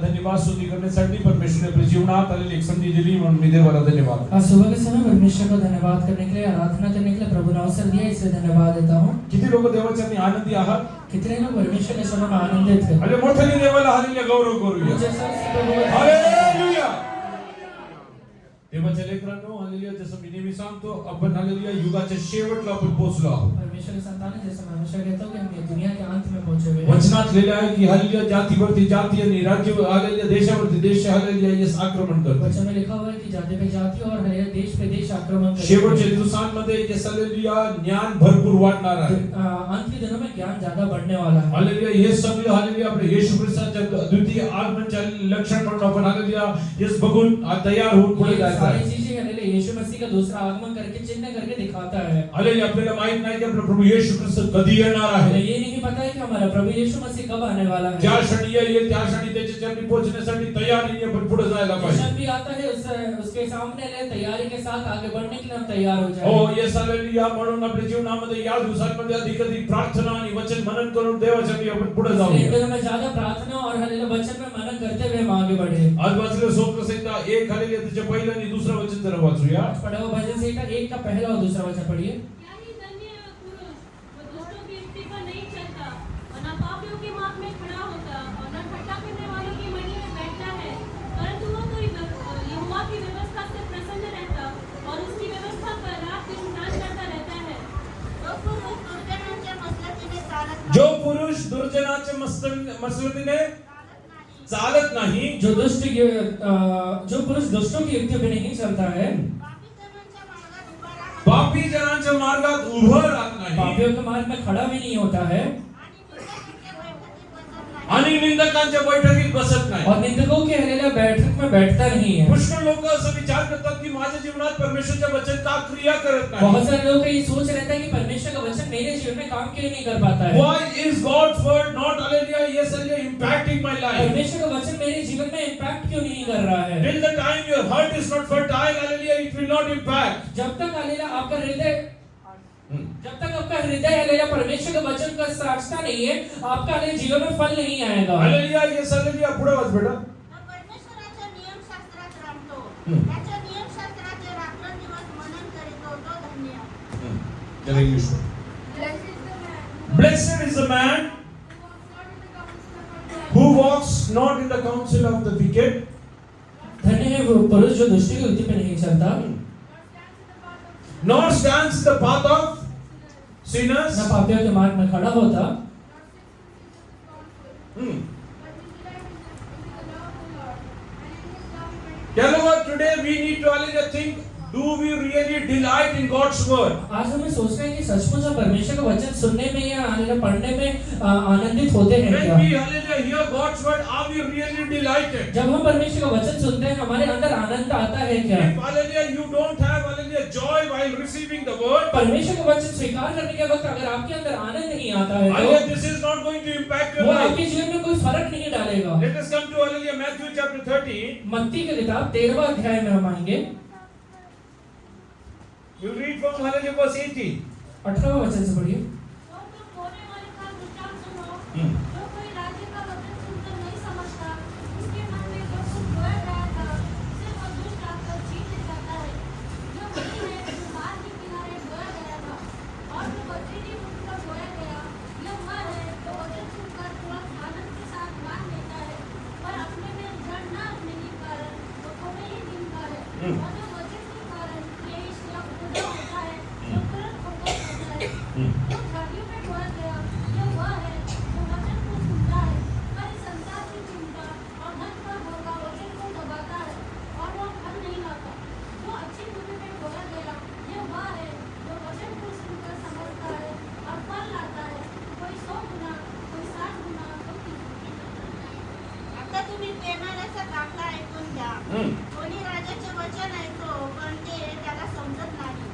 धन्यवाद स्तुति करण्यासाठी परमेश्वर ने अपने जीवनात आलेली एक संधी दिली म्हणून मी देवाला धन्यवाद. आज सुबह के समय परमेश्वर को धन्यवाद करने के लिए, आराधना करने के लिए प्रभु ने अवसर दिया, इसलिए धन्यवाद देता हूँ. किती लोक देवाचे आम्ही आनंदी आहात? कितने लोग परमेश्वर के समय में आनंदित हैं? अरे मोठ्याने देवाला हालेलुया गौरव करूया. हालेलुया. देवाच्या लेकरांनो हालेलुया, जसं मी नेहमी सांगतो आपण हालेलुया युगाच्या शेवटला आपण पोहोचलो आहोत. परमेश्वर के संतान है, जैसे मैं हमेशा कहता हूँ कि हम ये दुनिया के अंत में पहुंचे हुए हैं. वचनात लिहिलं आहे की हालेलुया जातीवरती जाती आणि राज्य हालेलुया देशावरती देश हालेलुया येस आक्रमण करतो. वचन में लिखा हुआ है कि जाति पे जाति और हालेलुया देश पे देश आक्रमण करेंगे. शेवटच्या दिवसांमध्ये येस हालेलुया ज्ञान भरपूर वाढणार आहे. अंत के दिनों में ज्ञान ज्यादा बढ़ने वाला है. हालेलुया हे सगळं हालेलुया आपले येशू ख्रिस्ताच्या द्वितीय आगमनाच्या लक्षण म्हणून आपण हालेलुया येस बघून तयार होऊन पुढे जायचं सारी आहे. चीजें हालेलुया यीशु मसीह का दूसरा आगमन करके चिन्ह करके दिखाता है. हालेलुया आपल्याला माहित नाही की आपला प्रभू येशू ख्रिस्त कधी येणार आहे. ये नहीं पता है कि हमारा प्रभु यीशु मसीह कब आने वाला है. ज्या क्षणी येईल त्या क्षणी त्याच्या चरणी पोहोचण्यासाठी तयारीने आपण पुढे जायला पाहिजे. जब भी आता है उसके सामने ले तैयारी के साथ आगे बढ़ने के लिए हम तैयार हो जाएं. हो येस हालेलुया. म्हणून आपल्या जीवनामध्ये या दिवसांमध्ये अधिक प्रार्थना आणि वचन मनन करून देवाच्या आपण पुढे जाऊया. इन दिनों में ज्यादा प्रार्थना और हालेलुया वचन में मनन करते हुए हम आगे बढ़े. आज वाचलं सोत्रसंहिता 1 हालेलुया त्याच्या पहिलं आणि दुसरं वचन जरा वाचूया. पढ़ा हुआ भजन संहिता 1 का पहला और दूसरा वचन पढ़िए. जो पुरुष दुर्जनाच्या मसलतीने चालत नाही, जो पुरुष दुष्टों की युक्ति पे नहीं चलता है, पापी जनांच्या मार्गात उभं राहत नाही, पापियों के मार्ग में खड़ा भी नहीं होता है, आणि निंदकांच्या बैठकीत बसत नाही. और निंदकों के हालेलुया बैठक में बैठता नहीं है. पुष्कळ लोक असं विचार करतात की माझ्या जीवनात परमेश्वरचे वचन का क्रिया करत नाही. बहुत सारे लोग ये सोच रहता है कि परमेश्वर का वचन मेरे जीवन में काम क्यों नहीं कर पाता है. Why is God's word not hallelujah yes hallelujah impacting my life? परमेश्वर का वचन मेरे जीवन में इम्पैक्ट क्यों नहीं कर रहा है. Till the time your heart is not fertile, hallelujah, it will not impact. जब तक आपका हृदय हालेलुया परमेश्वर के वचन का साक्षता नहीं है, आपका हालेलुया जीवन में फल नहीं आएगा. Hallelujah yes hallelujah. पुढे वाच बेटा. परमेश्वराच्या नियमशास्त्रात रमतो, त्याच्या नियमशास्त्राचे रात्रंदिवस मनन करीतो, तो धन्य. चला English. Blessed is the man who walks not in the counsel of the wicked. धन्य है वो पुरुष जो दुष्टों की युक्ति पे नहीं चलता, nor stands the path of sinners. न पापियों के मार्ग में खड़ा होता. Tell you what, today we need to hallelujah think, do we really delight in God's word? आज हमें सोचना है कि सचमुच हम परमेश्वर का वचन सुनने में या हालेलुया पढ़ने में आनंदित होते हैं When क्या. we hallelujah hear God's word, are we really delighted? जब हम परमेश्वर का वचन सुनते हैं हमारे अंदर आनंद आता है क्या. If hallelujah you don't have hallelujah joy while receiving the word, परमेश्वर का वचन स्वीकार करने के वक्त अगर आपके अंदर आनंद नहीं आता है hallelujah तो this is not going to impact your वो life. आपके जीवन में कोई फर्क नहीं डालेगा. Let us come to hallelujah Matthew chapter 30. मत्ती की किताब 13वां अध्याय में हम आएंगे. We'll read from hallelujah verse 18. 18वां वचन से पढ़िए. जो कोई राज्य का वचन सुनकर नहीं समझता, उसके मन में जो कुछ बोया गया था, उसे वो दुष्ट आकर छीन ले जाता है. जो वही है जो मार्ग के किनारे बोया गया था, और जो पथरीली भूमि पर बोया गया, यह वह है जो वचन सुनकर तुरंत आनंद के साथ मान लेता है, पर अपने में जड़ न उगने के कारण वो थोड़े ही दिन का है. और जो वचन के कारण ये ईश्वर खुदा होता है, जो तुरंत होता है. जो झाड़ियों में बोया गया, यह वह है जो वचन को सुनता है, पर इस संसार की चिंता और धन पर होगा वचन को दबाता है, और वह फल नहीं लाता. जो अच्छी भूमि में बोया गया, यह वह है जो वचन को सुनकर समझता है और फल लाता है, कोई 100 गुना, कोई 60 गुना, कोई 30 गुना. आता तुम्ही पेरणाऱ्याचा दाखला ऐकून घ्या. कोणी राजाचे वचन ऐकतो, पण ते त्याला समजत नाही.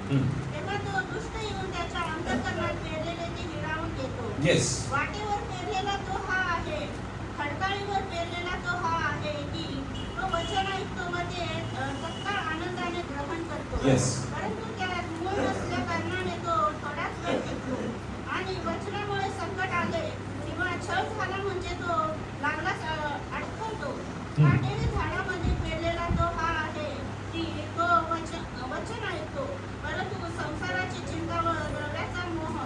तेव्हा तो दुष्ट येऊन त्याच्या अंतःकरणात पेरलेले ते हिरावून घेतो. Yes. वाटेवर पेरलेला तो हा आहे, खडकाळीवर पेरलेला तो हा आहे की तो वचन ऐकतो व ते तत्काळ आनंदाने ग्रहण करतो. Yes. परंतु त्यात मूळ नसल्या कारणाने तो थोडाच वेळ टिकतो, आणि वचनामुळे संकट आले किंवा छळ झाला म्हणजे तो लागलाच अडकवतो. काटेरी झाडामध्ये पेरलेला तो हा आहे की तो वचन ऐकतो, परंतु संसाराची चिंता व द्रव्याचा मोह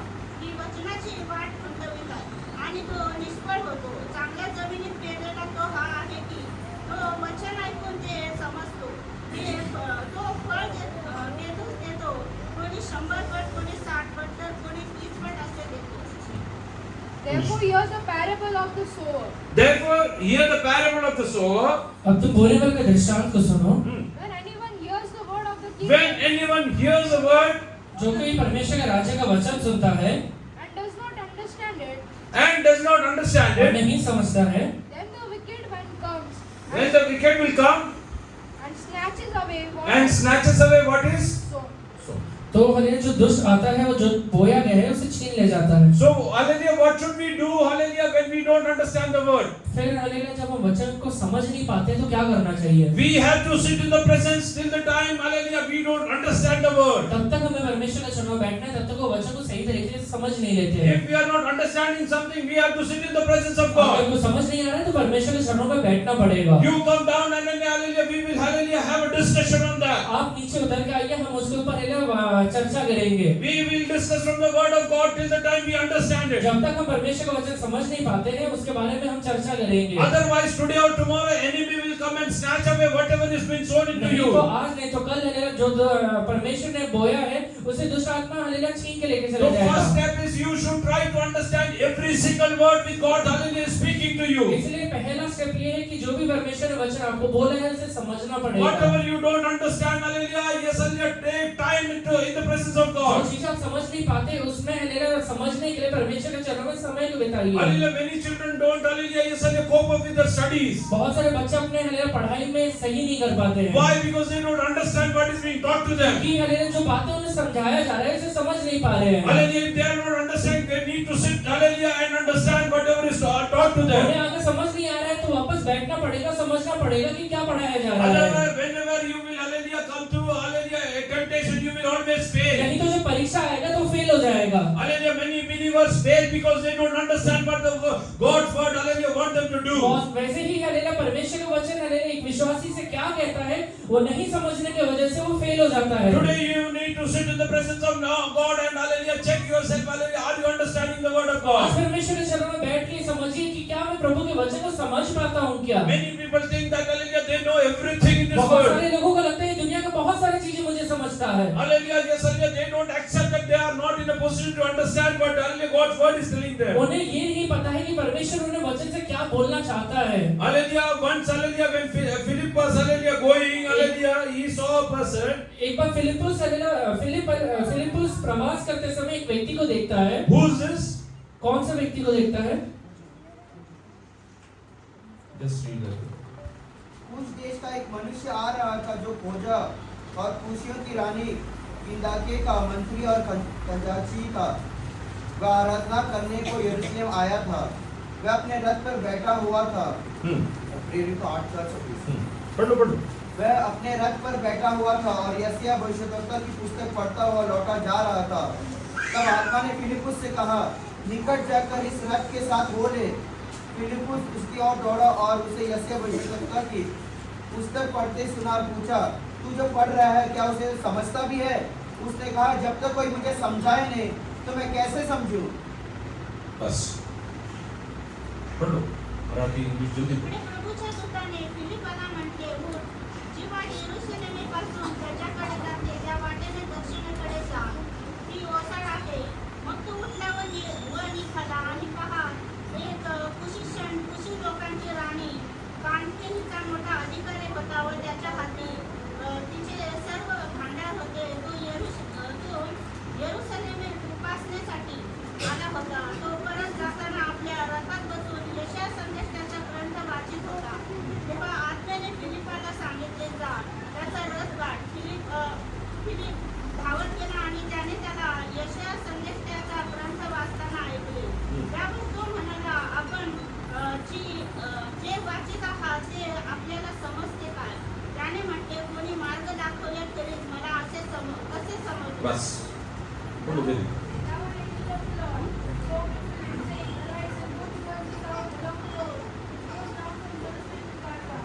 ही वचनाची वाट खुंटवितात आणि तो निष्फळ होतो. चांगल्या जमिनीत पेरलेला तो हा आहे की तो वचन ऐकून ते समजतो, तो फळ देतो, कोणी 100 पट, कोणी 60 पट, तर कोणी 30 पट असे देतो. Therefore, hear the parable of the sower. Therefore, hear the parable of the sower. अब तुम बोने वाले के दृष्टांत को सुनो. When anyone hears the word of the king When anyone hears the word जो कोई परमेश्वर के राज्य का वचन सुनता है and does not understand it, and does not understand और it, नहीं समझता है, then the wicked one comes then the wicked will come and snatches away what and snatches away what is sown. sown. तो hallelujah जो दुष्ट आता है वो जो बोया गया है उसे छीन ले जाता है. So, hallelujah, what should we do, hallelujah, when we don't understand the word? फिर हालेलुया जब हम वचन को समझ नहीं पाते तो क्या करना चाहिए? We have to sit in the presence till the time, hallelujah, we don't understand the word. तब तक हमें परमेश्वर के चरणों में बैठना है, तब तक वो वचन को सही तरीके से समझ नहीं लेते हैं. If we are not understanding something, we have to sit in the presence of अगर God. हमको समझ नहीं आ रहा है तो परमेश्वर के चरणों में बैठना पड़ेगा. You come down and then, hallelujah, we will, hallelujah, have a discussion on that. आप नीचे उतर के आइए, हम उसके ऊपर चर्चा करेंगे. We will discuss from the word of God till the time we understand it. जब तक हम परमेश्वर का वचन समझ नहीं पाते हैं उसके बारे में हम चर्चा करेंगे. Otherwise, today or tomorrow, enemy will come and snatch away whatever is been sown into नहीं you. तो आज नहीं तो कल हालेलुया जो परमेश्वर ने बोया है उसे दुष्ट आत्मा हालेलुया छीन के लेके The चला first जाएगा. step is you should try to understand every single word which God, hallelujah, is speaking to you. इसलिए पहला स्टेप ये है कि जो भी परमेश्वर ने वचन आपको बोला है उसे समझना पड़ेगा. Whatever you don't understand, hallelujah, yes, hallelujah, take time in the presence of जो God. चीज आप समझ नहीं पाते उसमें हालेलुया समझने के लिए परमेश्वर के चरणों में समय को बिताइए. Hallelujah, many children don't, hallelujah, yes, hallelujah, cope up with their studies. बहुत सारे बच्चे अपने हालेलुया पढ़ाई में सही नहीं कर पाते हैं. Why? Because they don't understand what is being taught to them. कि हालेलुया जो बातें उन्हें समझाया जा रहा है उसे समझ नहीं पा रहे हैं. Hallelujah, if they are not understanding, they need to sit, hallelujah, and understand whatever is taught to them. उन्हें अगर समझ नहीं आ रहा है तो वापस बैठना पड़ेगा, समझना पड़ेगा कि क्या पढ़ाया जा रहा है. Otherwise, whenever you will, hallelujah, come to, hallelujah, a temptation, you will always fail. नहीं तो जो परीक्षा आएगा तो फेल हो जाएगा. Hallelujah, many believers fail because they don't understand what the God's word, hallelujah, want them to do. और वैसे ही हालेलुया परमेश्वर का वचन हालेलुया एक विश्वासी से क्या कहता है वो नहीं समझने की वजह से वो फेल हो जाता है. Today you need to sit in the presence of God and, hallelujah, check yourself, hallelujah, are you understanding the word of आज God? परमेश्वर के चरणों में बैठ के समझिए कि क्या मैं प्रभु के वचन को समझ पाता हूँ क्या. Many people think that, hallelujah, they know everything in this बहुत world. सारे लोगों को लगता है दुनिया का बहुत सारी चीजें मुझे समझता है. Hallelujah, yes, hallelujah, they don't accept that they are not in a position to understand what, hallelujah, God's word is telling them. उन्हें ये नहीं पता है कि परमेश्वर उन्हें वचन से क्या बोलना चाहता है. Hallelujah, once, hallelujah, when Philip was, hallelujah, going, hallelujah, he saw a person. एक बार फिलिप्पुस प्रवास करते समय एक व्यक्ति को देखता है. Who's this? कौन सा व्यक्ति को देखता है? Just read that. उस देश का एक मनुष्य आ रहा था जो खोजा और खुशियों की रानी किंदाके का मंत्री और कंजाची का वह आराधना करने को यरूशलेम आया था. वह अपने रथ पर बैठा हुआ था. प्रेरित 8:26. पढ़ो. वह अपने रथ पर बैठा हुआ था और यशायाह भविष्यद्वक्ता की पुस्तक पढ़ता हुआ लौटा जा रहा था. तब आत्मा ने फिलिप्पुस से कहा, निकट जाकर इस रथ के साथ हो ले. फिलिप्पुस उसकी ओर दौड़ा और उसे यशायाह भविष्यद्वक्ता की पुस्तक पढ़ते सुना और पूछा, तू जो पढ़ रहा है क्या उसे समझता भी है? उसने कहा, जब तक कोई मुझे समझाए नहीं तो मैं कैसे समझूं? बस. पढ़ो. मराठी इंग्लिश जल्दी. पुढे प्रभूच्या दूताने फिलिपाला म्हटले, उठ, जी वाट यरूशलेमेपासून त्याच्याकडे जाते त्या वाटेने दक्षिणेकडे जा. ती ओसाड आहे. मग तू उठल्यावर वर निघाला आणि पहा, एक कुशी लोकांची राणी कांतेचा मोठा अधिकारी होता व त्याच्या हाती तिचे सर्व भांडार होते. तो यरूशलेम उपासनेसाठी आला होता. तो परत जाताना आपल्या रथात बसून यशायाह संदेशाचा ग्रंथ वाचित होता. तेव्हा आत्म्याने फिलिपाला सांगितले, जा, त्याचा रथ गाठ. फिलिप धावत गेला आणि त्याने त्याला यशायाह संदेशाचा ग्रंथ वाचताना ऐकले. त्यावर तो म्हणाला, आपण जे वाचित आहात ते आपल्याला समजते काय? त्याने म्हटले, कोणी मार्ग दाखवले तरी मला असे कसे समजते? बस. पढ़ो जल्दी. त्यामुळे तिला बोलावून, "Go and say, arise and go towards the south along the road, goes down from Jerusalem to Gaza.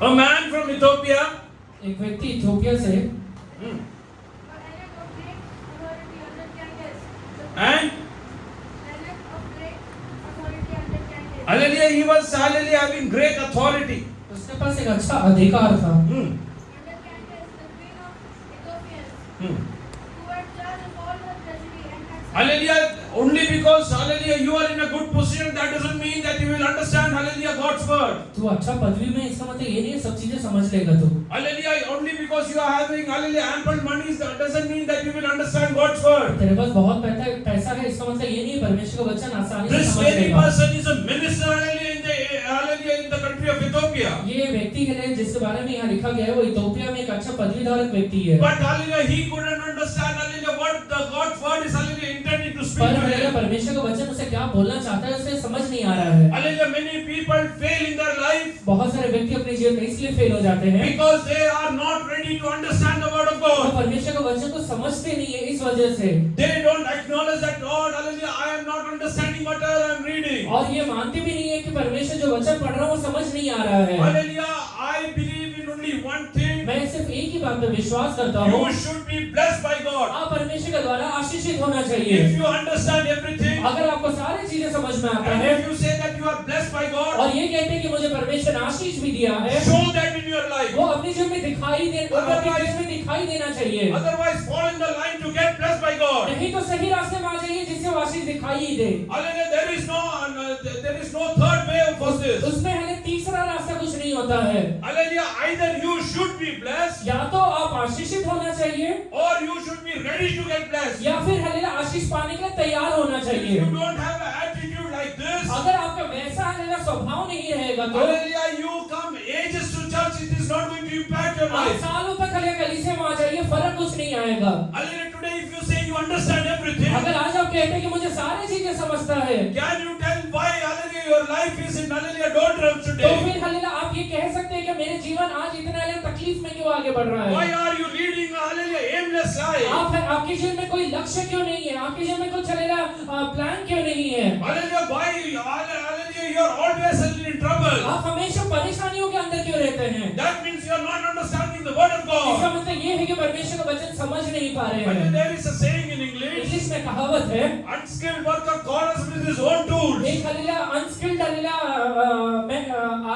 A man from Ethiopia. एक व्यक्ति इथियोपिया से Hmm. But Alec of great authority under Candace. And Alec of great authority under Candace. hallelujah, he was hallelujah having great authority. उसके पास एक अच्छा अधिकार था। Hmm. Under Candace, the queen of Ethiopians, Hmm. who had charge of all her treasury and had Hallelujah. Only because hallelujah you are in a good position, that doesn't mean that you will understand hallelujah God's word. तू अच्छा पदवी में, इसका मतलब ये नहीं है सब चीजें समझ लेगा तू। Hallelujah. Only because you are having hallelujah ample money, that doesn't mean that you will understand God's word. तेरे पास बहुत पैसा है, इसका मतलब ये नहीं है परमेश्वर का वचन आसानी से This समझ very लेगा। person is a minister hallelujah in the country of Ethiopia. ये व्यक्ति है जिसके बारे में यहाँ लिखा गया है, वो इथियोपिया में एक अच्छा पदवीधारक व्यक्ति है। But hallelujah he couldn't understand hallelujah what the God's word is hallelujah intended to speak पर to हमें him. परमेश्वर का वचन उसे क्या बोलना चाहता है उसे समझ नहीं आ रहा है। Hallelujah, many people fail in their life बहुत सारे व्यक्ति अपने जीवन में इसलिए फेल हो जाते हैं because they are not ready to understand the word of वो God. परमेश्वर का वचन को समझते नहीं है। इस वजह से They don't acknowledge that God, hallelujah, I am not understanding what I am reading. और ये मानते भी नहीं है कि परमेश्वर जो वचन पढ़ रहा हूँ वो समझ नहीं आ रहा है। Hallelujah, I believe in only one thing. मैं सिर्फ एक ही बात पे विश्वास करता हूँ, You should be blessed by God. आप परमेश्वर के द्वारा आशीषित होना चाहिए। If you understand everything, अगर आपको सारी चीजें समझ में आता and है if you say that you are blessed by God, और ये कहते हैं कि मुझे परमेश्वर ने आशीष भी दिया है, show that in your life. वो अपने जीवन में दिखाई देना चाहिए। Otherwise, fall in the line to get blessed by God. नहीं तो सही रास्ते में आ जाइए जिससे वो आशीष दिखाई ही दे। Hallelujah, there is no third way for this. उसमें हमें तीसरा रास्ता कुछ नहीं होता है। Hallelujah, either you should be blessed या तो आप आशीषित होना चाहिए or you should be ready to get blessed. या फिर हलेला आशीष पाने के लिए तैयार होना If चाहिए। you don't have an attitude like this, अगर आपका वैसा हलेला स्वभाव नहीं रहेगा तो hallelujah, you come ages to church, it is not going to impact your आप life. सालों तक हलेला कलीसिया में आ जाइए, फर्क कुछ नहीं आएगा। Hallelujah, today if you say you understand everything, अगर आज आप कहते हैं कि मुझे सारी चीजें समझता है, can you tell why, hallelujah, your life is in, hallelujah, doldrums तो today? फिर हलेला आप ये कह सकते हैं कि मेरे जीवन आज इतना हलेला तकलीफ में क्यों आगे बढ़ रहा Why है? are you leading, hallelujah, aimless life? आपके जीवन में कोई लक्ष्य क्यों नहीं है? आपके जीवन में कुछ हलेला प्लान क्यों नहीं है? Hallelujah, why, hallelujah, you are always in trouble. आप हमेशा परेशानियों के अंदर क्यों रहते हैं? That means you are not understanding the word of इसका God. मतलब ये है कि परमेश्वर का वचन समझ नहीं पा रहे Hallelujah, हैं। there is a saying in English, English में कहावत है, unskilled worker corners with his own tools. एक हलेला अनस्किल्ड हलेला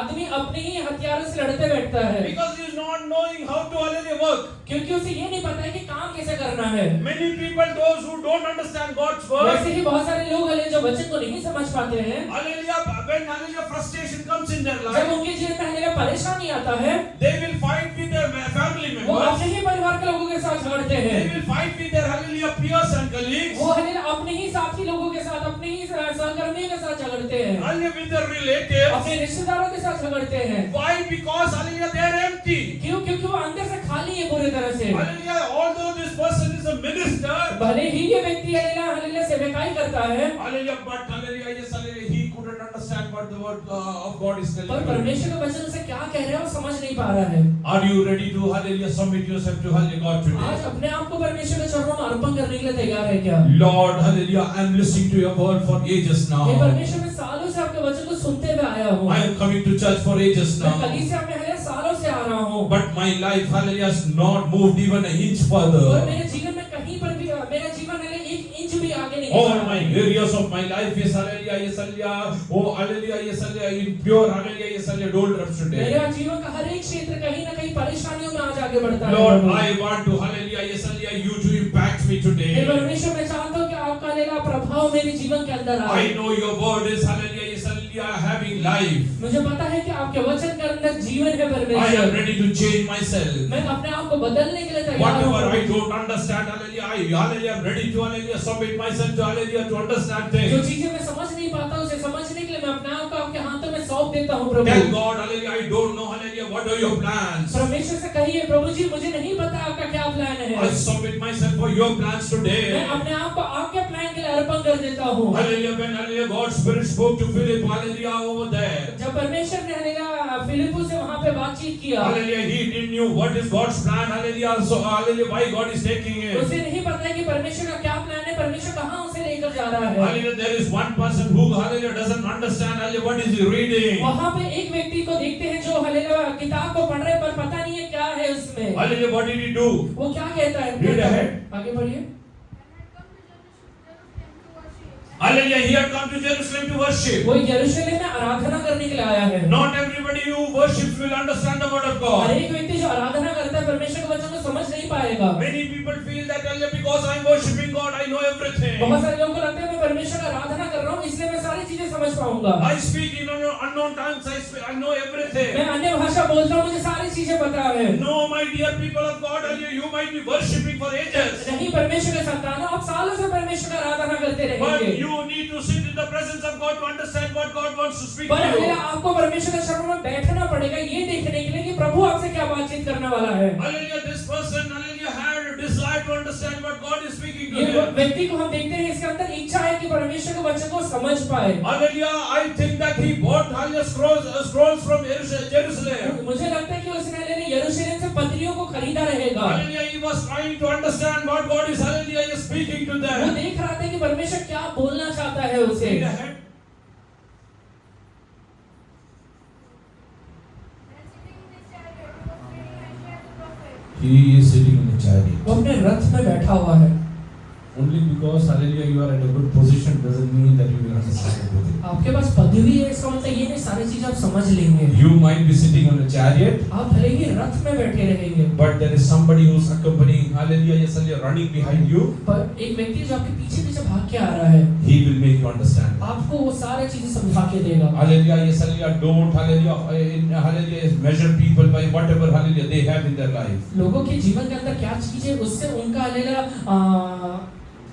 आदमी अपने ही हथियारों से लड़ते बैठता है, Because he is not knowing how to, hallelujah, work. क्योंकि उसे ये नहीं पता है कि काम कैसे करना है। Many people, those who don't understand God's word, वैसे ही बहुत सारे लोग हले जो वचन को नहीं समझ पाते हैं, hallelujah, when hallelujah frustration comes in their जब life, उनके जीवन में हलेला परेशानी आता है, they will fight with their family वो members. अपने ही परिवार के लोगों के साथ झगड़ते They हैं, will fight with their hallelujah peers and colleagues. वो हलेला अपने ही साथी लोगों के साथ, अपने ही सहकर्मियों के साथ झगड़ते हैं, Hallelujah, with their relatives. अपने रिश्तेदारों के साथ झगड़ते हैं। Why? Because hallelujah, they are empty. क्यों? क्योंकि वो अंदर से खाली है पूरी तरह से। Hallelujah, although this person is a minister, भले ही ये व्यक्ति हलेला सेवकाई करता है, hallelujah, but hallelujah, yes, hallelujah, he couldn't understand what the word of God is पर telling him. परमेश्वर का वचन उसे क्या कह रहा है वो समझ नहीं पा रहा है। Are you ready to hallelujah submit yourself to hallelujah God आज today? अपने आप को परमेश्वर के चरणों में अर्पण करने के लिए तैयार है क्या? Lord, hallelujah, I am listening to your word for ages ये now. परमेश्वर में सालों से आपके वचन को सुनते हुए आया हूँ। I am coming to church for ages मैं now. कलीसिया में हले सालों से आ रहा हूँ, But my life, hallelujah, has not moved even an inch और further. मेरे जीवन में कहीं पर भी मेरा जीवन हले एक इंच भी आगे नहीं All बढ़ा my है। areas of my life is hallelujah, yes, hallelujah, oh hallelujah, yes, hallelujah, in pure hallelujah, yes, hallelujah, doldrums today. मेरा जीवन का हर एक क्षेत्र कहीं ना कहीं परेशानियों में आज आगे बढ़ता है। Lord, Prabhu. I want to hallelujah, yes, hallelujah, you to impact me hey today. परमेश्वर, मैं चाहता हूँ कि आपका हलेला प्रभाव मेरे जीवन के अंदर I आए। know your word is hallelujah, yes, hallelujah, having life. मुझे पता है कि आपके वचन के अंदर जीवन है I am परमेश्वर। ready to change myself. मैं अपने आप को बदलने के लिए तैयार हूँ। Whatever I don't understand, hallelujah, hallelujah, I'm ready to hallelujah, submit myself to hallelujah, to understand जो things. चीजें मैं समझ नहीं पाता उसे समझने के लिए मैं अपने आप को आपके हाथों में सौंप देता हूँ Tell Prabhu. God, hallelujah, I don't know, hallelujah, what are your plans? परमेश्वर से कहिए, प्रभु जी मुझे नहीं पता आपका क्या प्लान I है। submit myself for your plans मैं today. अपने आप को आपके प्लान के लिए अर्पण कर देता हूँ। Hallelujah, when hallelujah, God's Spirit spoke to Philip, hallelujah, over there. जब परमेश्वर ने हलेला फिलिप्पुस से वहां पे बातचीत किया, Hallelujah, he didn't knew what is God's plan, hallelujah, so hallelujah, why God is taking it. उसे नहीं पता है कि परमेश्वर का क्या प्लान है, परमेश्वर कहाँ उसे लेकर जा रहा है। Hallelujah, there is one person who, hallelujah, doesn't understand, hallelujah, what is he reading. वहां पे एक व्यक्ति को देखते हैं जो हालेलुया किताब को पढ़ रहे हैं, पर पता नहीं है क्या है उसमें। Hallelujah. What did he do? वो क्या कहता है? Read ahead. आगे बढ़िए। Hallelujah. He had come to Jerusalem to worship. वो यरूशलेम में आराधना करने के लिए आया है। Not everybody who worships will understand the word of her God. एक व्यक्ति जो आराधना करता है परमेश्वर के वचन को समझ नहीं पाएगा। Many people feel that only because I am worshiping God, I know everything. बहुत सारे लोगों को लगता है मैं परमेश्वर का आराधना कर रहा हूँ इसलिए मैं सारी चीजें समझ पाऊंगा। I speak in unknown tongues. I know everything. मैं अन्य भाषा बोलता हूँ, मुझे सारी चीजें पता है। No, my dear people of God, you might be worshipping for ages, नहीं, परमेश्वर के संतानों, आप सालों से परमेश्वर का आराधना करते but रहेंगे। you need to sit in the presence of God to understand what God wants to speak पर to you. आपको परमेश्वर के चरणों में बैठना पड़ेगा ये देखने के लिए कि प्रभु आपसे क्या बातचीत करने वाला है। Hallelujah. This person, hallelujah, had a desire to understand what God is speaking to ये him. व्यक्ति को हम देखते हैं इसके अंदर इच्छा है कि परमेश्वर के वचन को समझ पाए। Hallelujah. I think that he bought hallelujah scrolls from Jerusalem. मुझे लगता है कि उसने यरूशलेम से पत्रियों को खरीदा रहेगा। Hallelujah. He was trying to understand what God is hallelujah is speaking to वो them. देख रहा था कि परमेश्वर क्या बोलना चाहता है उसे। Read ahead. He is sitting in a chariot. वो अपने रथ में बैठा हुआ है। Only because hallelujah you are at a good position doesn't mean that you will understand everything. आपके पास पदवी है इसका मतलब ये नहीं सारी चीजें आप समझ लेंगे। You might be sitting on a chariot, आप भले ही रथ में बैठे रहेंगे, but there is somebody who's accompanying hallelujah, yes, hallelujah, running behind you. पर एक व्यक्ति जो आपके पीछे पीछे भाग के आ रहा है, He will make you understand. आपको वो सारी चीजें समझा के देगा। Hallelujah, yes, hallelujah. Don't hallelujah is measure people by whatever hallelujah they have in their life. लोगों के जीवन के अंदर क्या चीज है उससे उनका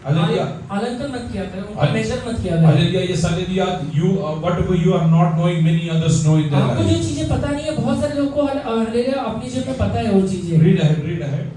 Hallelujah. आलंकन मत किया करें, उनका Hallelujah. मेजर मत किया करें। Hallelujah, yes, hallelujah. You whatever you are not knowing, many others know in their आपको जो life. चीजें पता नहीं है बहुत सारे लोगों को हालेलुया अपनी जीवन में पता है वो चीजें। Read ahead, read ahead.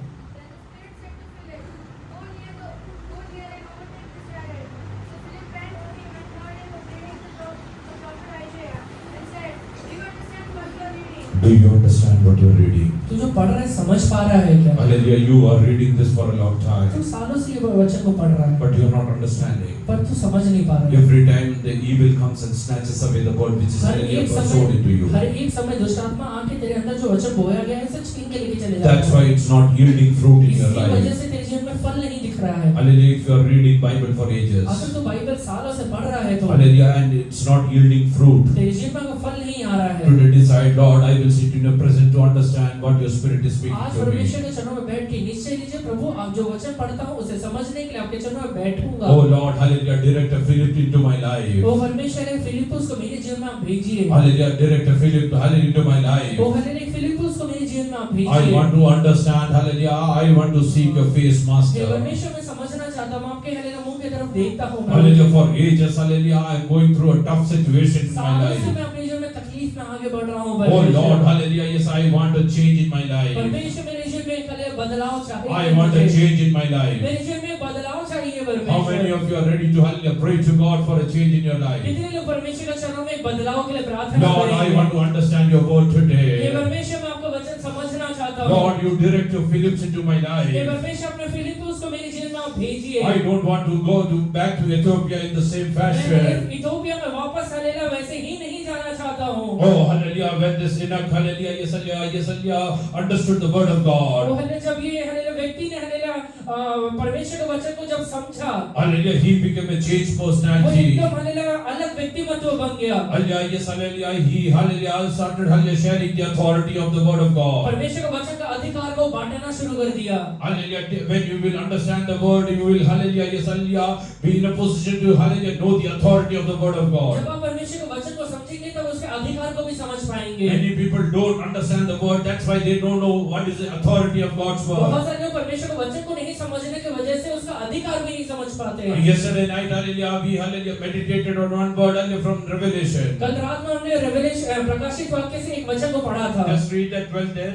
Do you understand what you are reading? तू जो पढ़ रहा है समझ पा रहा है क्या? Hallelujah, you are reading this for a long तू time, सालों से ये वचन को पढ़ रहा है but you are not understanding. पर तू समझ नहीं पा रहा है। Every time the evil comes and snatches away the word which is her hallelujah एक sown into you. हर एक समय दुष्ट आत्मा आके तेरे अंदर जो वचन बोया गया है सब छीन के लेके चले जाता That's why it's not yielding fruit in your इसकी वजह life. से तेरे जीवन में फल नहीं दिख रहा है। Hallelujah, if you are reading Bible for ages. अगर तू बाइबल सालों से पढ़ रहा है तो Hallelujah, and it's not yielding fruit. तेरे जीवन में फल नहीं आ रहा है। Today decide, Lord, I will sit in your presence to understand what your spirit is speaking आज to me. परमेश्वर के चरणों में बैठ के निश्चय लीजिए प्रभु आप जो वचन पढ़ता हूँ उसे समझने के लिए आपके चरणों में बैठूंगा। Oh Lord, hallelujah, direct a Philip into my life. वो परमेश्वर है फिलिप्पुस को मेरे जीवन में आप भेजिए। Hallelujah, direct a Philip, hallelujah, into my life. वो हल्लेलुया फिलिप्पुस को मेरे जीवन में आप I भेजिए। want to understand, hallelujah, I want to seek your face, hey Master. परमेश्वर मैं समझना चाहता हूँ आपके हल्लेलुया मुंह की तरफ देखता हूँ। Hallelujah, for ages, hallelujah, I am going through a tough situation in my सालों से life. मैं अपने जीवन में तकलीफ में आगे बढ़ रहा हूँ। Oh परमेश्वर। Lord, hallelujah, yes, I want a change in my life. परमेश्वर मेरे जीवन में कले बदलाव चाहिए। I want a change in my life. मेरे जीवन में बदलाव चाहिए How many परमेश्वर। of you are ready to, hallelujah, pray to God for a change in your life? कितने लोग परमेश्वर के चरणों में एक बदलाव के लिए प्रार्थना Lord, I करेंगे? want to understand your word hey today. परमेश्वर मैं आपको वचन समझना चाहता हूँ। Lord, you direct your Philips into my hey life. परमेश्वर अपने फिलिप्पुस को मेरे जीवन में आप भेजिए। I don't want to go back to Ethiopia in the same मैं fashion. इथोपिया में वापस हालेलुया वैसे ही नहीं जाना चाहता हूँ। Oh, hallelujah, when this Enoch, hallelujah, yes, hallelujah, yes, hallelujah, understood the word of वो God. हल्लेलुया जब ये हल्लेलुया व्यक्ति ने हल्लेलुया परमेश्वर के वचन को जब समझा Hallelujah, he became a changed वो personality. एकदम हल्लेलुया अलग व्यक्तिमत्व बन गया। Hallelujah, yes, hallelujah, he, hallelujah, started, hallelujah, sharing the authority of the word of God. परमेश्वर के वचन का अधिकार को बांटना शुरू कर दिया। Hallelujah, when you will understand the word, you will, hallelujah, yes, hallelujah, be in a position to, hallelujah, know the authority of the word of जब God. आप परमेश्वर के वचन को समझेंगे तब उसके अधिकार को भी समझ पाएंगे। Many people don't understand the word, that's why they don't know what is the authority of God's बहुत word. सारे लोग परमेश्वर के वचन को नहीं समझने की वजह से उसका अधिकार भी नहीं समझ पाते हैं। Yesterday night, hallelujah, we, hallelujah, meditated on one word, hallelujah, from Revelation. कल रात में हमने रेवलेशन प्रकाशित वाक्य से एक वचन को पढ़ा था। Just read that 12 there.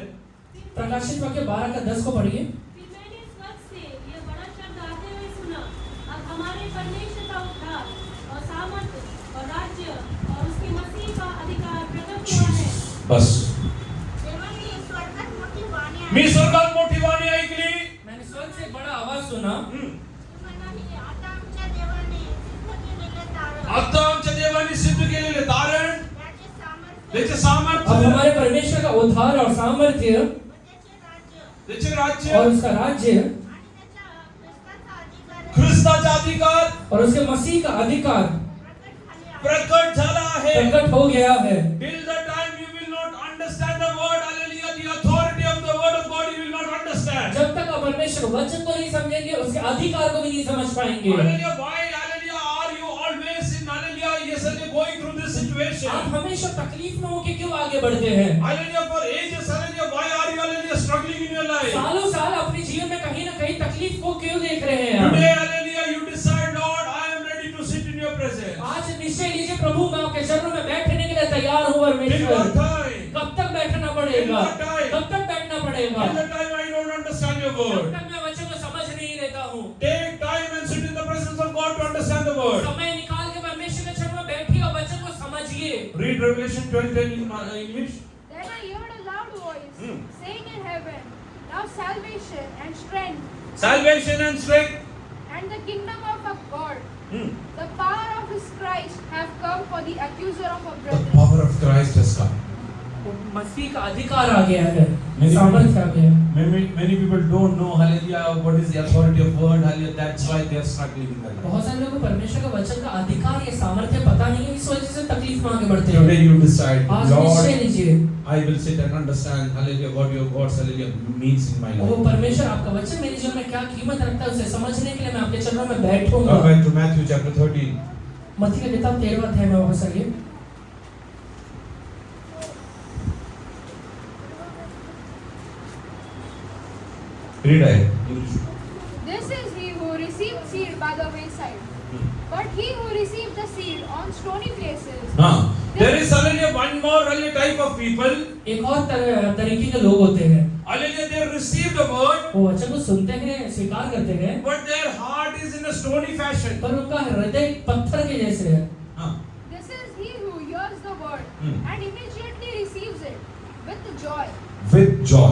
प्रकाशित वाक्य 12 का 10 को पढ़िए। फिर मैंने स्वर्ग से यह बड़ा शब्द आते हुए सुना, अब हमारे परमेश्वर का उद्धार और सामर्थ और राज्य और उसके मसीह का अधिकार प्रकट हुआ है। बस. तेव्हा मी स्वर्गात मोठी वाणी मी स्वर्गात मोठी वाणी ऐकली. मैंने स्वर्ग से एक बड़ा आवाज सुना। म्हणाली, आता आमच्या देवाने सिद्ध केलेले तारण आता आमच्या देवाने सिद्ध केलेले तारण त्याचे सामर्थ्य त्याचे अब सामर्थ्य, हमारे परमेश्वर का उद्धार और सामर्थ्य व त्याचे राज्य त्याचे राज्य, और उसका राज्य आणि त्याच्या ख्रिस्ताचा अधिकार आहे, ख्रिस्ताचा अधिकार और उसके मसीह का अधिकार प्रकट झाला आहे. प्रकट हो गया है. Till the time you will not understand the word, hallelujah, the authority of the word of God you will not understand. जब तक आप परमेश्वर वचन को नहीं समझेंगे, उसके अधिकार को भी नहीं समझ पाएंगे. Hallelujah, why, hallelujah, are you always in, hallelujah, yes, hallelujah, going through this situation? आप हमेशा तकलीफ में होके क्यों आगे बढ़ते हैं? Hallelujah, for ages, hallelujah, why are you, hallelujah, struggling in your life? सालों साल अपने जीवन में कहीं ना कहीं तकलीफ को क्यों देख रहे हैं आप? Today, hallelujah, you decide, Lord, I am ready to sit in your presence. आज निश्चय लीजिए, प्रभु मैं आपके चरणों में बैठने के लिए तैयार हूँ Till परमेश्वर. what time? कब तक बैठना पड़ेगा? Till what time? कब तक बैठना पड़ेगा? Till the time I don't understand your जब word. तक मैं वचन को समझ नहीं लेता हूँ. Take time and sit in the presence of God to understand the word. समय निकाल के परमेश्वर के चरणों में बैठिए और वचन को समझिए. Read Revelation 12:10 in English. Then I heard a loud voice saying in heaven, now salvation and strength Salvation and strength. and the kingdom of our God, Hmm. the power of his Christ have come for the accuser of our The brethren. power of Christ has come. मसीह का अधिकार आ गया है, Many सामर्थ्य आ गया है. many people don't know, hallelujah, what is the authority of word, hallelujah, that's why they are struggling in their life. बहुत सारे लोगों को परमेश्वर का वचन का अधिकार या सामर्थ्य पता नहीं है, इस वजह से तकलीफ में आगे बढ़ते हैं. Today you decide, आज निश्चय Lord, लीजिए, I will sit and understand, hallelujah, what your words, hallelujah, means in my वो life. परमेश्वर आपका वचन मेरे जीवन में क्या कीमत रखता है उसे समझने के लिए मैं आपके चरणों में बैठूंगा. Come back to Matthew chapter 13. मत्ती का किताब 13वां अध्याय में वापस आइए. Read ahead. English. This is he who received seed by the wayside. But he who received the seed on stony places, There is, hallelujah, one more, hallelujah, type of people. एक और तरीके के लोग होते हैं, Hallelujah, they receive the word, वो वचन को सुनते हैं, स्वीकार करते हैं, but their heart is in a stony fashion. पर उनका हृदय पत्थर के जैसे है. this is he who hears the word and immediately receives it with joy. With joy.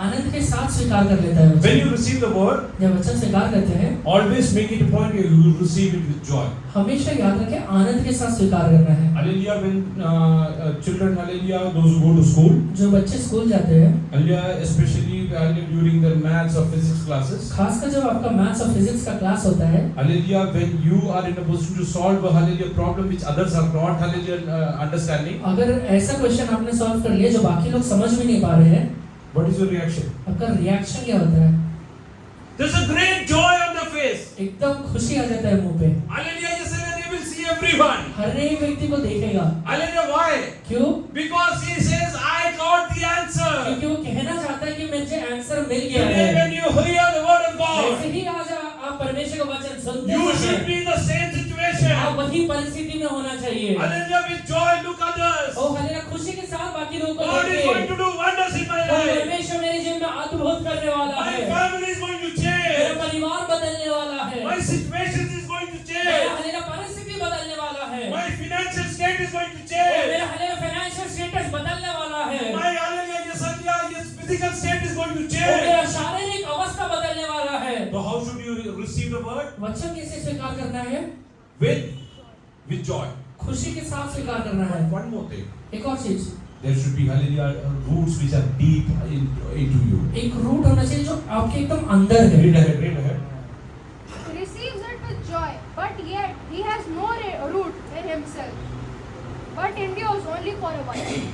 आनंद के साथ स्वीकार कर लेता है वचन. When you receive the word, जब वचन स्वीकार करते हैं, always make it a point you will receive it with joy. हमेशा याद रखें आनंद के साथ स्वीकार करना है. Hallelujah, when children, hallelujah, those who go to school, जो बच्चे स्कूल जाते हैं, hallelujah, especially hallelujah, during their maths or physics classes, खासकर जब आपका मैथ्स और फिजिक्स का क्लास होता है, hallelujah, when you are in a position to solve a hallelujah problem which others are not, hallelujah, understanding, अगर ऐसा क्वेश्चन आपने सॉल्व कर लिया जो बाकी लोग समझ भी नहीं पा रहे हैं, what is your reaction? आपका रिएक्शन क्या होता है? There's a great joy on the face. एकदम खुशी आ जाता है मुंह पे. Hallelujah, yes, and they will see everyone. हर एक व्यक्ति को देखेगा. Hallelujah, why? क्यों? Because he says, I got the answer. क्योंकि वो कहना चाहता है कि मुझे आंसर मिल गया Today है. when you hear the word of God, ऐसे ही आज आप परमेश्वर का वचन सुनते you हैं, should be in the same situation. आप वही परिस्थिति में होना चाहिए. Hallelujah, with joy, look others. O hallelujah, खुशी के साथ बाकी लोगों को God is देखिए. going to do wonders in my O life. परमेश्वर मेरे जीवन में अद्भुत करने वाला My है. family is going to मेरा change. परिवार बदलने वाला है. My situation is going to मेरा change. हालेलुया परिस्थिति बदलने वाला है. My financial state is going to O change. मेरा हालेलुया फाइनेंशियल स्टेटस बदलने वाला है. My hallelujah, yes, hallelujah, yes, physical state is going to O change. मेरा शारीरिक अवस्था बदलने वाला है. So how should you receive the word? वचन कैसे स्वीकार करना है? With joy. खुशी के साथ स्वीकार करना है. One more thing. एक और चीज, There should be, hallelujah, roots which are deep into you. एक रूट होना चाहिए जो आपके एकदम अंदर है. Read ahead, read ahead. He receives it with joy, but yet he has no root in himself, but endures only for a while.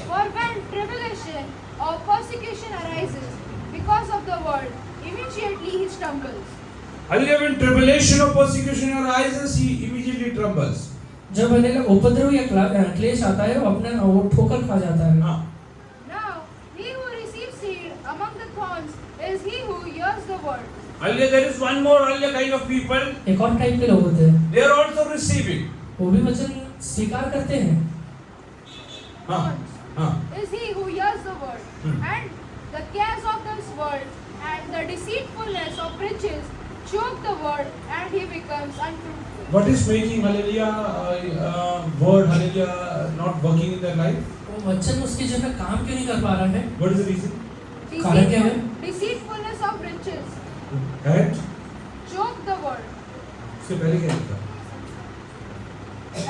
For when tribulation or persecution arises because of the word, immediately he stumbles. Hallelujah, when tribulation or persecution arises, he immediately trembles. जब hallelujah उपद्रव या क्लेश आता है वो ठोकर खा जाता है. Now, he who receives seed among the thorns is he who hears the word. Hallelujah, there is one more, hallelujah, kind of people. एक और टाइप के लोग होते हैं, They are also receiving. वो भी वचन स्वीकार करते हैं. Is he who hears the word, and the cares of this world and the deceitfulness of riches choke the word, and he becomes unfruitful. What is making, hallelujah, word, hallelujah, not working in their life? वो वचन उसके जीवन में काम क्यों नहीं कर पा रहा है? What is the reason? कारण क्या है? Deceitfulness of riches And choke the word, उससे पहले क्या लिखा?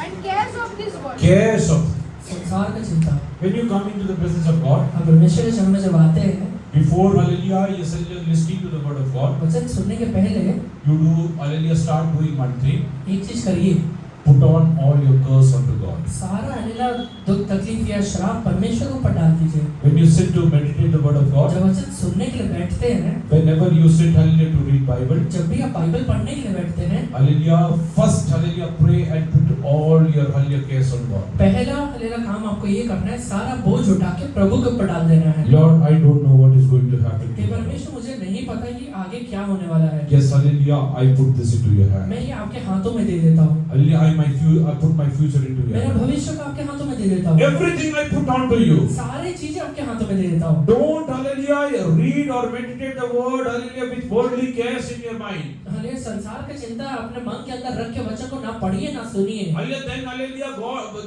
and cares of this world. Cares of संसार का चिंता। When you come into the presence of God, हम परमेश्वर के चरण में जब आते हैं, before hallelujah, yes, hallelujah, listening to the word of God, वचन सुनने के पहले you do hallelujah, start doing one thing, एक चीज करिए, put on all your curse unto God. सारा अनिला दुख तकलीफ या श्राप परमेश्वर के ऊपर डाल दीजिए। When you sit to meditate the word of God, जब वचन सुनने के लिए बैठते हैं, whenever you sit hallelujah to read Bible, जब भी आप बाइबल पढ़ने के लिए बैठते हैं, hallelujah, first hallelujah, pray and put all your hallelujah cares on God. पहला हलेला काम आपको ये करना है, सारा बोझ उठा के प्रभु के ऊपर डाल देना है। Lord, I don't know what is going to happen. कि परमेश्वर मुझे नहीं पता कि आगे क्या होने वाला है। Yes, hallelujah, I put this into your hand. मैं ये आपके हाथों में दे देता हूँ। Hallelujah, I put my future into your मेरा hand. भविष्य को आपके हाथों में दे देता हूँ। Everything I put onto you. सारी चीजें आपके हाथों में दे देता हूँ। Don't, hallelujah, read or meditate the word, hallelujah, with worldly cares in your mind. हले संसार की चिंता अपने मन के अंदर रख के वचन को ना पढ़िए ना सुनिए। Hallelujah, then hallelujah,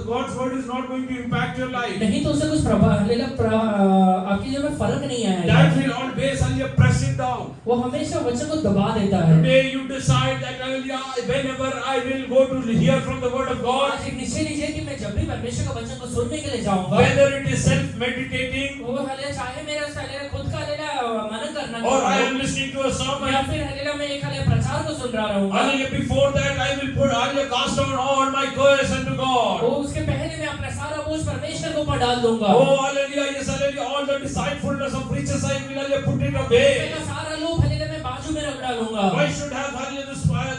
God's word is not going to impact your life. नहीं तो उससे कुछ आपकी जीवन में फर्क नहीं आएगा। That will always, hallelujah, press it down. वो हमेशा वचन को दबा देता है। Today you decide that, hallelujah, whenever I will go to hear from the word of God, आज एक निश्चय लीजिए कि मैं जब भी परमेश्वर का वचन को सुनने के लिए जाऊंगा, whether it is self-meditating वो हले चाहे मेरा हले खुद का हले मनन करना or I am listening to a sermon, या फिर हले मैं एक हले प्रचार को सुन रहा रहूंगा। hallelujah, before that I will put, hallelujah, cast down all my cares unto God. वो उसके पहले मैं अपना सारा बोझ परमेश्वर के ऊपर डाल दूंगा। Oh, hallelujah, yes, hallelujah, all the deceitfulness of riches I will, hallelujah, put it away. मेरा सारा लोभ हले मैं बाजू में रख डालूंगा। Why should I have, hallelujah,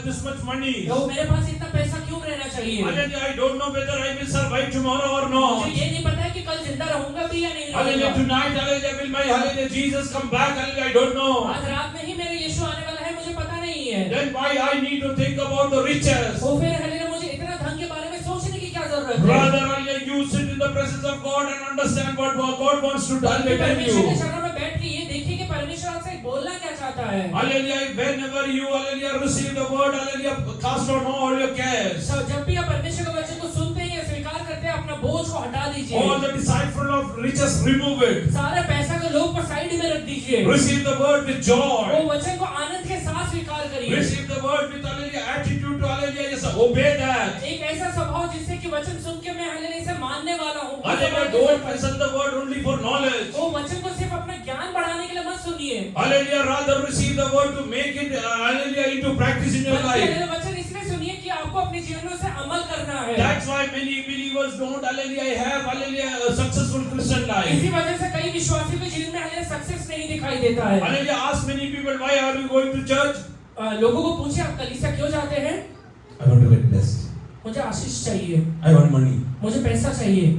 this much money? तो मेरे पास इतना पैसा क्यों रहना चाहिए? Hallelujah, I don't know whether I will survive tomorrow or not. मुझे ये नहीं पता है कि कल जिंदा रहूंगा भी या नहीं Hallelujah, रहूंगा। tonight, hallelujah, will my, hallelujah, Jesus come back? Hallelujah, I don't know. आज रात में ही मेरा यीशु आने वाला है, मुझे पता नहीं है। Then why I need to think about the riches? तो फिर हले मुझे इतना धन के बारे में सोचने की क्या जरूरत है? Rather, hallelujah, you sit in the presence of God and understand what God wants to tell परमेश्वर के you. चरणों में बैठ के ये देखिए कि परमेश्वर आपसे बोलना क्या चाहता है। Hallelujah, whenever you, hallelujah, receive the word, hallelujah, cast down all your cares. तो जब भी आप परमेश्वर के वचन को सुनते हैं या स्वीकार करते हैं, अपना बोझ को हटा दीजिए। All the deceitful of riches, remove it. सारे पैसा को लोग को साइड में रख दीजिए। Receive the word with वो joy. वचन को आनंद के साथ स्वीकार करिए। Receive the word with, hallelujah, attitude to, hallelujah, yes, obey that. एक ऐसा स्वभाव जिससे कि वचन सुन के मैं हले इसे मानने वाला हूँ। Hallelujah, don't listen the word only for knowledge. वो वचन को सिर्फ अपना ज्ञान बढ़ाने के लिए मत सुनिए। Hallelujah, rather receive the word to make it, hallelujah, into practice in your life. वचन इसलिए सुनिए कि आपको अपने जीवन में उसे अमल करना है। That's why many believers don't, hallelujah, have, hallelujah, a successful Christian life. इसी वजह से कई विश्वासियों के जीवन में हले सक्सेस नहीं दिखाई देता है। Hallelujah, ask many people, why are you going to church? लोगों को पूछे आप कलीसिया क्यों जाते हैं? I want to get blessed. मुझे आशीष चाहिए, I want money. मुझे पैसा चाहिए।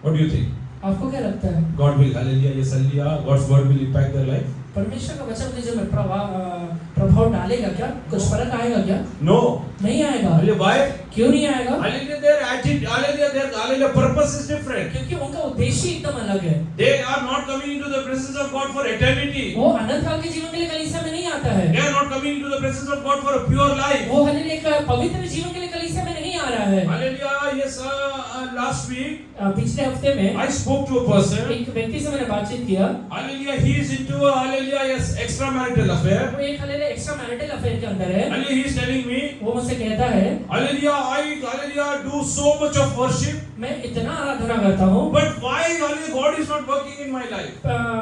What do you think? आपको क्या लगता है? God will, hallelujah, yes, hallelujah, God's word will impact their life? परमेश्वर का वचन मुझे में प्रभाव डालेगा क्या? कुछ फर्क आएगा क्या? No. नहीं आएगा। Hallelujah, why? क्यों नहीं आएगा? Hallelujah, their attitude, hallelujah, purpose is different. क्योंकि उनका उद्देश्य एकदम अलग है। They are not coming into the presence of God for eternity. वो अनंत काल के जीवन के लिए कलीसिया में नहीं आता है। They are not coming into the presence of God for a pure life. वो हले एक पवित्र जीवन के लिए कलीसिया में नहीं आ रहा है। Hallelujah, yes, last week पिछले हफ्ते में I spoke to a person. एक व्यक्ति से मैंने बातचीत किया। Hallelujah, he is into a, hallelujah, yes, extramarital affair. वो एक हले एक्स्ट्रा मैरिटल अफेयर के अंदर है। Hallelujah, he is telling me, वो मुझसे कहता है, hallelujah, hallelujah, do so much of worship. मैं इतना आराधना करता हूँ, But why, hallelujah, God is not working in my life?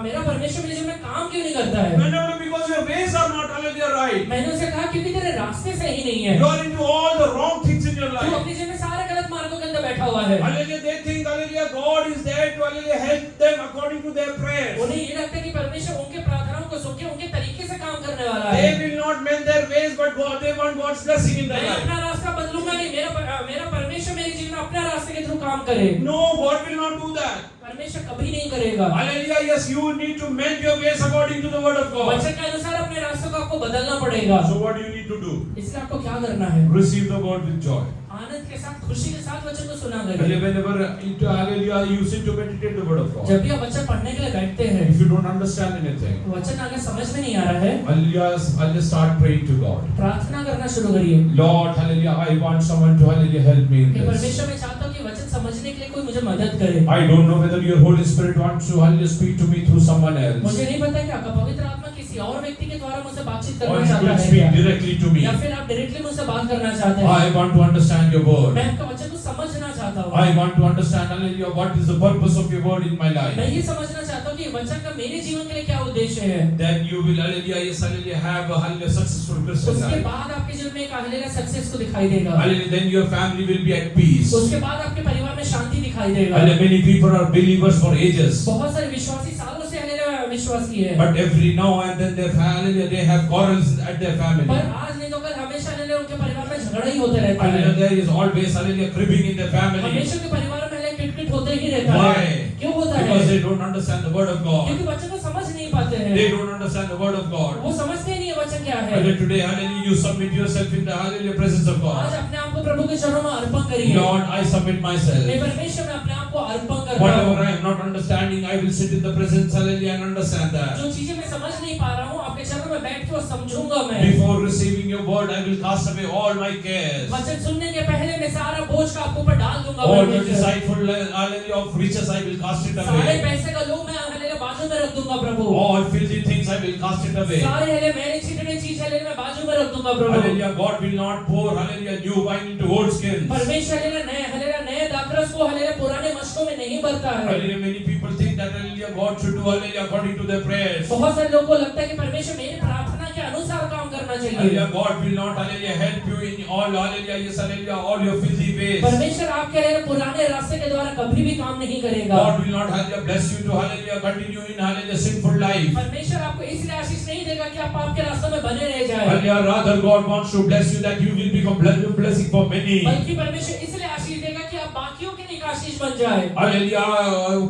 मेरा परमेश्वर मेरे जीवन में काम क्यों नहीं करता है? Whenever, because your ways are not, hallelujah, right. मैंने उसे कहा क्योंकि तेरे रास्ते सही नहीं है। You are into all the wrong things in your तू life. अपने जीवन में सारे गलत मार्गों के अंदर बैठा हुआ है। Hallelujah, they think, hallelujah, God is there to, hallelujah, help them according to their prayers. उन्हें ये लगता है कि परमेश्वर उनके प्रार्थनाओं को सुन के उनके तरीके से काम करने वाला है। They will not mend their ways, but God, they want God's blessing in their मैं life. अपना रास्ता बदलूंगा नहीं, मेरा परमेश्वर मेरे जीवन में अपना रास्ते के थ्रू काम करे। No, God will not do that. परमेश्वर कभी नहीं करेगा। Hallelujah, yes, you need to mend your ways according to the word of God. वचन के अनुसार अपने रास्तों को आपको बदलना पड़ेगा। So what do you need to do? इसलिए आपको क्या करना है? Receive the word with joy. आनंद के साथ, खुशी के साथ वचन को सुना करिए। Whenever, hallelujah, you sit to meditate the word of God. जब भी आप वचन पढ़ने के लिए बैठते हैं, If you don't understand anything, वचन अगर समझ में नहीं आ रहा है, hallelujah, start praying to God. प्रार्थना करना शुरू करिए। Lord, hallelujah, I want someone to, hallelujah, help me in hey this. परमेश्वर, मैं चाहता हूँ कि वचन समझने के लिए कोई मुझे मदद करे। I don't know whether your Holy Spirit wants to, hallelujah, speak to me through someone else. मुझे नहीं पता कि आपका पवित्र आत्मा किसी और व्यक्ति के द्वारा मुझसे बातचीत Or करना you चाहता will है speak क्या? directly to me. या फिर आप डायरेक्टली मुझसे बात करना चाहते हैं? I want to understand your word. मैं आपका वचन को समझना चाहता चाहता हूँ। I want to understand, hallelujah, what is the purpose of your word in my life. मैं ये समझना चाहता हूँ कि वचन का मेरे जीवन के लिए क्या उद्देश्य है। Then you will, hallelujah, yes, hallelujah, have a hallelujah, successful Christian उसके life. बाद आपके जीवन में एक हालेलुया सक्सेस को दिखाई देगा। Hallelujah, then your family will be at peace. उसके बाद आपके परिवार में शांति दिखाई देगा। Hallelujah, many people are believers for ages. बहुत सारे विश्वासी सालों से हालेलुया विश्वासी है। But every now and then hallelujah, they have quarrels at their family. पर आज नहीं तो कल हमेशा हालेलुया उनके परिवार में झगड़ा ही होते रहता Hallelujah, है। there is always, hallelujah, cribbing in the family. हमेशा के परिवार में हालेलुया किटकिट होते ही रहता Why? है। क्यों होता है? Because they don't understand the word of God. क्योंकि वचन को समझ नहीं पाते हैं। They don't understand the word of God. वो समझते ही नहीं है वचन क्या है। Hallelujah, today, hallelujah, you submit yourself in the hallelujah presence of आज God. अपने आप को प्रभु के चरणों में अर्पण करिए। Lord, I submit myself. मैं परमेश्वर में अपने आप को अर्पण करता Whatever हूँ। I am not understanding, I will sit in the presence, hallelujah, and understand that. जो चीजें मैं समझ नहीं पा रहा हूँ आपके चरणों में बैठ के वो समझूंगा मैं। Before receiving your word, I will cast away all my cares. वचन सुनने के पहले मैं सारा बोझ का आपके ऊपर डाल दूंगा। All the परमेश्वर। deceitful, hallelujah, of riches, I will cast it सारे away. पैसे का लोभ मैं हालेलुया बाजू में रख दूंगा प्रभु। All filthy things, I will cast it away. सारे हालेलुया मैंने छीटने चीज हालेलुया मैं बाजू में रख दूंगा प्रभु। Hallelujah, God will not pour, hallelujah, new wine into old skins. परमेश्वर हालेलुया नए दाखरस को हालेलुया पुराने मशकों में नहीं भरता है। Hallelujah, many people think that, hallelujah, God should do, hallelujah, according to their prayers. बहुत सारे लोगों को लगता है कि परमेश्वर मेरी प्रार्थना के अनुसार काम करना चाहिए। Hallelujah, God will not, hallelujah, help you in all, hallelujah, yes, hallelujah, all your filthy ways. परमेश्वर आपके हालेलुया पुराने रास्ते के द्वारा कभी भी काम नहीं करेगा। God will not, hallelujah, bless you to, hallelujah, continue in, hallelujah, sinful life. परमेश्वर आपको इसलिए आशीष नहीं देगा कि आप पाप के रास्ते में बने रह जाए। Hallelujah, rather God wants to bless you that you will become blessing for many. बल्कि परमेश्वर इसलिए आशीष देगा कि आप बाकियों के लिए एक आशीष बन जाए। Hallelujah,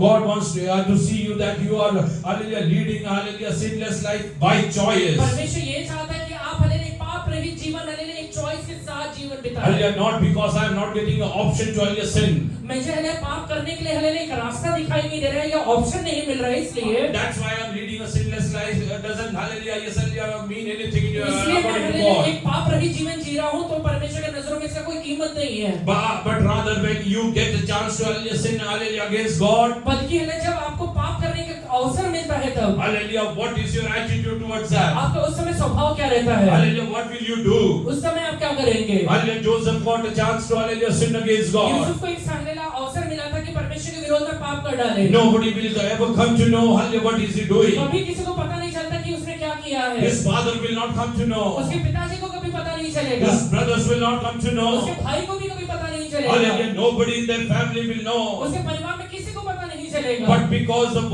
God wants to see you that you are, hallelujah, leading, hallelujah, sinless life by choice. परमेश्वर ये चाहता है कि आप हालेलुया एक पाप रहित जीवन हालेलुया एक चॉइस के साथ जीवन बिताएं। Hallelujah, not because I am not getting an option to, hallelujah, sin. मुझे हालेलुया पाप करने के लिए हालेलुया एक रास्ता दिखाई नहीं दे रहा है या ऑप्शन नहीं मिल रहा है इसलिए। That's why I am leading a sinless life. Doesn't, hallelujah, yes, hallelujah, mean anything in your इसलिए मैं according to हालेलुया God. एक पाप रहित जीवन जी रहा हूँ तो परमेश्वर के नजरों में इसका कोई कीमत नहीं है। But rather when you get the chance to, hallelujah, sin, hallelujah, against God, बल्कि हालेलुया जब आपको पाप करने का अवसर मिलता है तब hallelujah, what is your attitude towards that? आपका उस समय स्वभाव क्या रहता है? Hallelujah, what will you do? उस समय आप क्या करेंगे? Hallelujah, Joseph got a chance to, hallelujah, sin against God. Yusuf को एक हालेलुया अवसर मिला था कि परमेश्वर के विरोध में पाप कर डाले। Nobody will ever come to know, hallelujah, what is he doing. कभी किसी को पता नहीं चलता कि उसने क्या किया है। His father will not come to know. उसके पिताजी को कभी पता नहीं चलेगा। His brothers will not come to know. उसके भाई को भी कभी पता नहीं चलेगा। Hallelujah, nobody in their family will know. उसके परिवार में किसी को पता नहीं चलेगा। But because the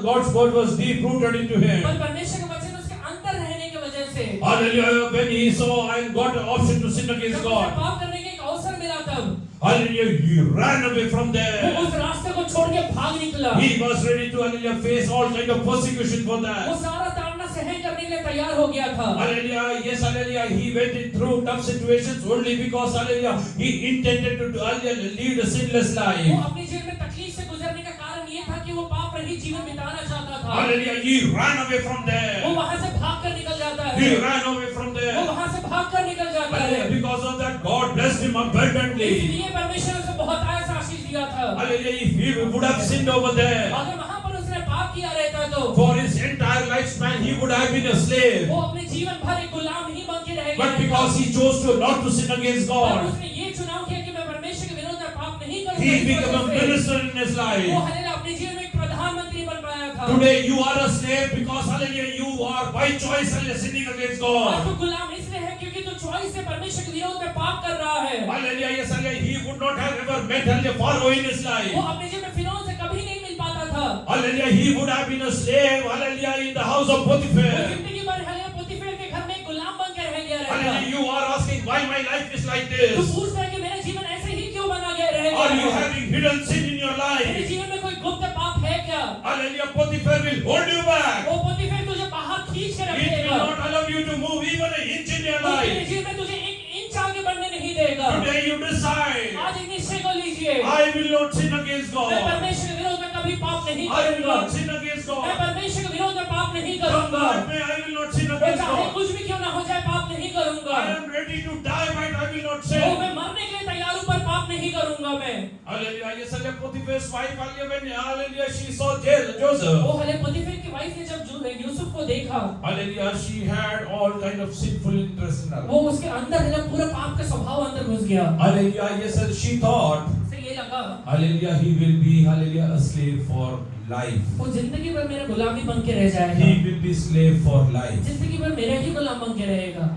God's word was deep rooted into him. पर परमेश्वर का वचन उसके अंदर रहने की वजह से Hallelujah, when he saw and got an option to sin against जब उसे God. पाप करने का एक अवसर मिला तब Hallelujah, he ran away from वो there. उस रास्ते को छोड़ के भाग निकला। He was ready to, hallelujah, face all kind of persecution for वो that. सारा ताड़ना सहन करने के लिए तैयार हो गया था। Hallelujah, yes, hallelujah, he went in through tough situations only because, hallelujah, he intended to, hallelujah, lead a sinless वो life. अपने जीवन में तकलीफ से गुजरने का कारण ये था कि वो पाप रहित जीवन बिताना चाहता था। Hallelujah, he ran away from वो there. वहां से भाग कर निकल जाता He है। ran away from वो there. वहां से भाग कर निकल जाता है। Hallelujah, because of that, God blessed him abundantly. इसलिए परमेश्वर उसे बहुत आयस आशीष दिया था। Hallelujah, if he would have sinned over there, अगर वहां पर उसने पाप किया रहता तो for his entire lifespan, he would have been a slave. वो अपने जीवन भर एक गुलाम ही बन के रह गया। But because he chose to not to sin against और God, उसने ये चुनाव किया कि मैं परमेश्वर के विरोध में पाप नहीं he became a करूंगा। minister in his वो life. हालेलुया अपने जीवन में एक प्रधानमंत्री बन पाया था। Today you are a slave because, hallelujah, you are by choice, hallelujah, sinning against और God. तू गुलाम इसलिए है क्योंकि तू चॉइस से परमेश्वर के विरोध में पाप कर रहा है। Hallelujah, yes, hallelujah, he would not have ever met, hallelujah, Pharaoh in his वो life. अपने जीवन में फिरौन से कभी नहीं मिल पाता था। Hallelujah, he would have been a slave, hallelujah, in the house of वो Potiphar. जिंदगी भर हालेलुया पोतीफेर के घर में एक गुलाम बन के रह गया Hallelujah, रहेगा। you are asking why my life is like तू this. पूछता है कि मेरा जीवन ऐसे ही क्यों बना गया रहेगा? Are you having hidden sin in your मेरे life? जीवन में कोई गुप्त पाप है क्या? Hallelujah, Potiphar will hold you back. वो पोतीफेर तुझे बाहर खींच के It will रखेगा। not allow you to move even an inch in your वो तेरे life. जीवन में तुझे एक इंच आगे बढ़ने नहीं देगा। Today you decide, आज एक निश्चय को लीजिए। I will not sin against मैं God. परमेश्वर के विरोध में कभी पाप नहीं I will करूंगा। not sin against मैं God. परमेश्वर के विरोध में पाप नहीं Come करूंगा। what may, I will not sin वो against चाहे God. कुछ भी क्यों ना हो जाए पाप नहीं करूंगा। I am ready to die, but I will not वो sin. मैं मरने के लिए तैयार हूं पर पाप नहीं करूंगा मैं। Hallelujah, yes, hallelujah, Potiphar's wife, hallelujah, when, hallelujah, she saw Joseph. वो हले पोतीफेर की वाइफ ने जब यूसुफ को देखा Hallelujah, she had all kind of sinful interest in her. वो उसके अंदर है पूरा पाप का स्वभाव अंदर अंदर घुस गया। Hallelujah. Yes, sir. She thought, उसे ये लगा hallelujah, he will be, hallelujah, a slave for life. वो जिंदगी भर मेरा गुलामी बन के रह जाएगा, He will be slave for life. जिंदगी भर मेरा ही गुलाम बन के रहेगा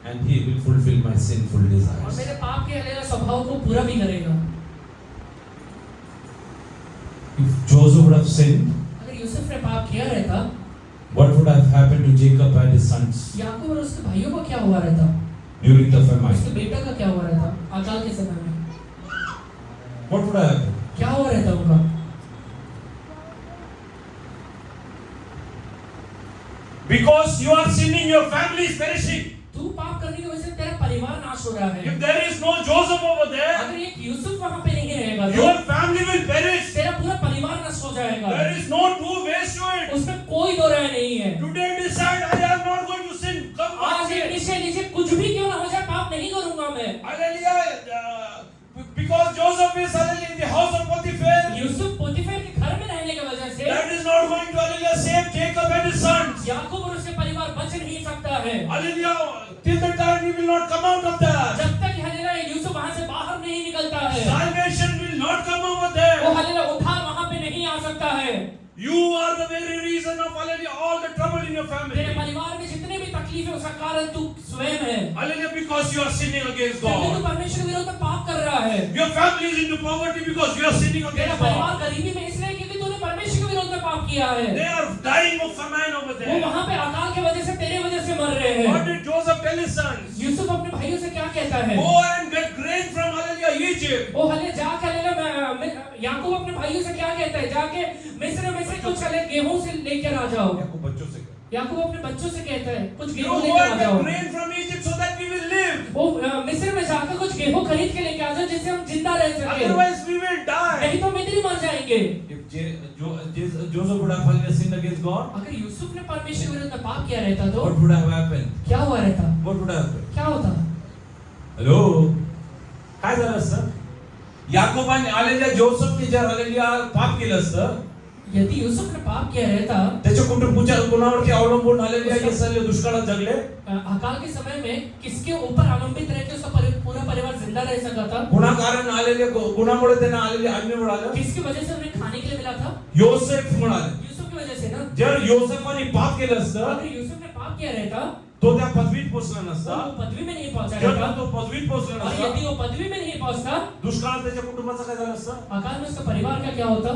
And he will fulfill my sinful और desires. मेरे पाप के हलेला स्वभाव को पूरा भी करेगा। If Joseph would have sinned, अगर यूसुफ ने पाप किया रहता, what would have happened to Jacob and his sons याकूब और उसके भाइयों का क्या हुआ रहता, during the famine? उसके बेटा का क्या हुआ रहता अकाल के समय में, What would have happened? क्या हुआ रहता उनका? Because you are sinning, your family is perishing. तू पाप करने की वजह से तेरा परिवार नाश हो रहा है। If there is no Joseph over there, अगर एक यूसुफ वहाँ पे नहीं रहेगा तो your family will perish. तेरा पूरा परिवार नष्ट हो जाएगा। There is no two ways to it. उसमें कोई दो राय नहीं है। Today decide, I am not going to sin. Come आज on, ये निश्चय लीजिए, कुछ भी क्यों ना हो जाए, पाप नहीं करूंगा मैं। hallelujah. Because Joseph is hallelujah in the house of Potiphar, Yusuf पोतीफेर के घर में रहने की वजह से that is not going to hallelujah save Jacob and his sons. याकूब और उसके परिवार बच नहीं सकता है। Hallelujah. Till the time he will not come out of that. जब तक हलेला यूसुफ वहाँ से बाहर नहीं निकलता है, Salvation will not come over वो there. हलेला उद्धार वहाँ पे नहीं आ सकता है। You are the very reason of hallelujah all the trouble in your तेरे family. परिवार में जितने भी तकलीफ है उसका कारण तू स्वयं है, Hallelujah, because you are sinning against क्योंकि तू God. परमेश्वर के विरोध में पाप कर रहा है। Your family is into poverty because you are sinning तेरा against परिवार God. गरीबी में इसलिए क्योंकि तूने परमेश्वर के विरोध में पाप किया है। They are dying of famine over वो there. वहाँ पे अकाल की वजह से तेरे वजह से मर रहे What हैं। did Joseph tell his sons? Yusuf अपने भाइयों से क्या कहता है? Go and get grain from hallelujah Egypt. वो हले जाके याकूब अपने भाइयों से क्या कहता है? जाके मिस्र में से कुछ हले गेहूं से लेकर आ जाओ। याकूब अपने बच्चों से कहता है कुछ You गेहूं go लेकर आ and जाओ। get grain from Egypt so that we will live. वो मिस्र में जाकर कुछ गेहूं खरीद के लेके आ जाओ जिससे हम जिंदा रह सके, Otherwise we will die. नहीं तो हम इधर ही मर जाएंगे। If Joseph would have hallelujah sinned against God, अगर यूसुफ ने परमेश्वर के विरुद्ध में पाप किया रहता तो what would have happened? क्या हुआ रहता? What would have happened? क्या होता? हॅलो, काय झालं असतं? याकोबाने आलेल्या जोसेफने जर आलेल्या पाप केलं असतं, यदि यूसुफ ने पाप किया रहता, त्याच्या कुणावरती अवलंबून आलेले हे सगळे दुष्काळात जगले, अकाल के समय में किसके ऊपर अवलंबित रह के उसका पूरा परिवार जिंदा रह सका था? गुन्हा कारण आलेले गुन्हामुळे त्यांना आलेले अन्न मिळालं, किसकी वजह से उन्हें खाने के लिए मिला था? योसेफ मिळाले. यूसुफ की वजह से ना। जर योसेफाने पाप केलं असतं, अगर यूसुफ ने पाप किया रहता तो त्या पदवीत पोहोचला तो नसता. वो पदवी में नहीं पहुंचा जर रहता, तो पदवीत पोहोचला और यदि नसता, वो पदवी में नहीं पहुंचता, दुष्काळात त्याच्या कुटुंबाचं काय झालं असतं? अकाल में उसका परिवार का क्या होता?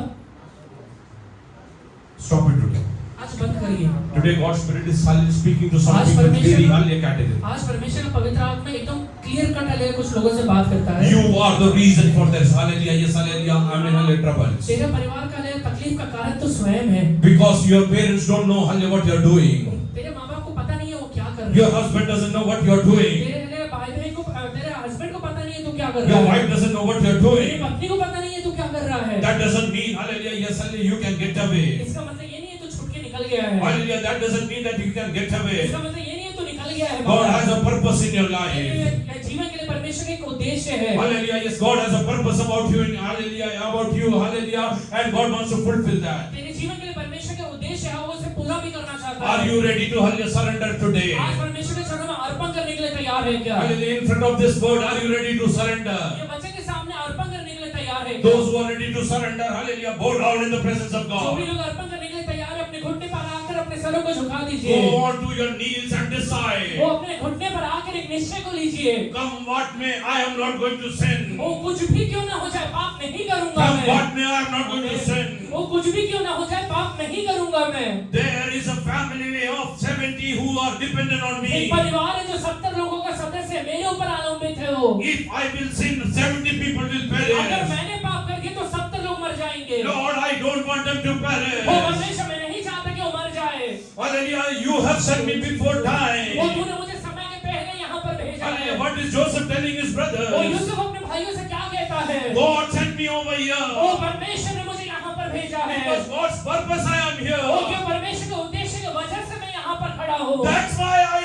Stop it today. आज बंद करिए। Today God's Spirit is speaking to some आज people in परमेश्वर- very high category. आज परमेश्वर का पवित्र आत्मा एकदम क्लियर कट हले कुछ लोगों से बात करता है। You are the reason for this hallelujah, yes hallelujah, amen, hallelujah troubles. तेरे परिवार का हले तकलीफ का कारण तो स्वयं है। Because your parents don't know hallelujah what you are doing. तेरे माँ बाप को पता नहीं है वो क्या कर रहे Your हैं। husband doesn't know what you are doing. तेरे हले भाई बहन को, तेरे हस्बैंड को पता नहीं है तू क्या कर रहा Your है। wife doesn't know what you are तेरी doing. पत्नी को पता नहीं है तू क्या कर रहा है। That doesn't mean hallelujah, yes hallelujah, you can get away. इसका मतलब ये नहीं है तू छूट के निकल गया है। Hallelujah, that doesn't mean that you can get away. इसका मतलब ये नहीं है तू निकल गया है। God has a purpose in your life. ये जीवन के लिए परमेश्वर का एक उद्देश्य है। Hallelujah, yes, God has a purpose about you, in hallelujah, about you, hallelujah, and God wants to fulfill that. तेरे जीवन के लिए परमेश्वर का उद्देश्य है, वो उसे पूरा भी करना चाहता Are है। you ready to hallelujah surrender today? आज परमेश्वर के चरणों में अर्पण करने के लिए तैयार है क्या? Hallelujah, in front of this word, are you ready to surrender? ये बच्चे के सामने अर्पण करने के लिए तैयार है क्या? Those who are ready to surrender, hallelujah, bow down in the presence of जो भी God. लोग अर्पण करने के लिए तैयार है, अपने घुटने पर आकर अपने सरों को झुका Go दीजिए। on to your knees and decide. वो अपने घुटने पर आकर एक निश्चय को लीजिए। Come what may, I am not going to sin. वो कुछ भी क्यों ना हो जाए, पाप नहीं करूंगा Come मैं। what may, I am not going to sin. वो कुछ भी क्यों ना हो जाए, पाप नहीं करूंगा मैं। There is a family of 70 who are dependent on एक me. परिवार है जो 70 लोगों का सदस्य है, मेरे ऊपर अवलंबित है वो। If I will sin, 70 people will अगर perish. मैंने पाप कर दिया तो 70 लोग मर जाएंगे। Lord, I don't want them to वो perish. परमेश्वर, मैं नहीं चाहता कि वो मर जाए। Hallelujah, you have sent me before वो time. तूने मुझे समय के पहले यहाँ पर भेजा है। Hallelujah, what is Joseph telling his वो brothers? यूसुफ अपने भाइयों से क्या कहता है? God sent me over वो here. परमेश्वर ने मुझे यहाँ पर भेजा है। Because God's purpose I am वो here. क्यों परमेश्वर के उद्देश्य की वजह से मैं यहाँ पर खड़ा हूँ। That's why I